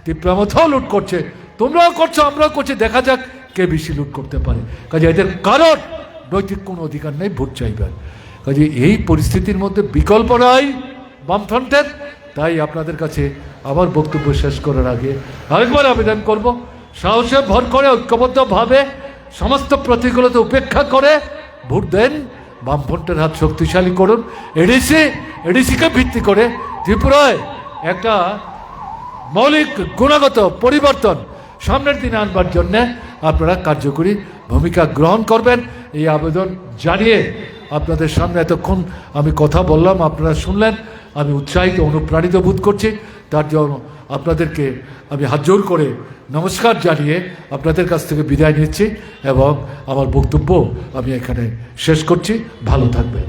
S1: তীব্রামথাও লুট করছে, তোমরাও করছো, আমরাও করছি, দেখা যাক কে বেশি লুট করতে পারে। কাজে এদের কারণ নৈতিক কোনো অধিকার নেই ভোট চাইবার। কাজে এই পরিস্থিতির মধ্যে বিকল্প নাই বামফ্রন্টের। তাই আপনাদের কাছে আবার বক্তব্য শেষ করার আগে আরেকবার আবেদন করব, সাহসে ভর করে ঐক্যবদ্ধভাবে সমস্ত প্রতিকূলতা উপেক্ষা করে ভোট দেন, বামফ্রন্টের হাত শক্তিশালী করুন। এডিসিকে ভিত্তি করে ত্রিপুরায় একটা মৌলিক গুণগত পরিবর্তন সামনের দিনে আনবার জন্য আপনারা কার্যকরী ভূমিকা গ্রহণ করবেন, এই আবেদন জানিয়ে আপনাদের সামনে এতক্ষণ আমি কথা বললাম, আপনারা শুনলেন। আমি উৎসাহিত, অনুপ্রাণিত বোধ করছি। তার জন্য আপনাদেরকে আমি হাত জোর করে নমস্কার জানিয়ে আপনাদের কাছ থেকে বিদায় নিচ্ছি এবং আমার বক্তব্য আমি এখানে শেষ করছি। ভালো থাকবেন।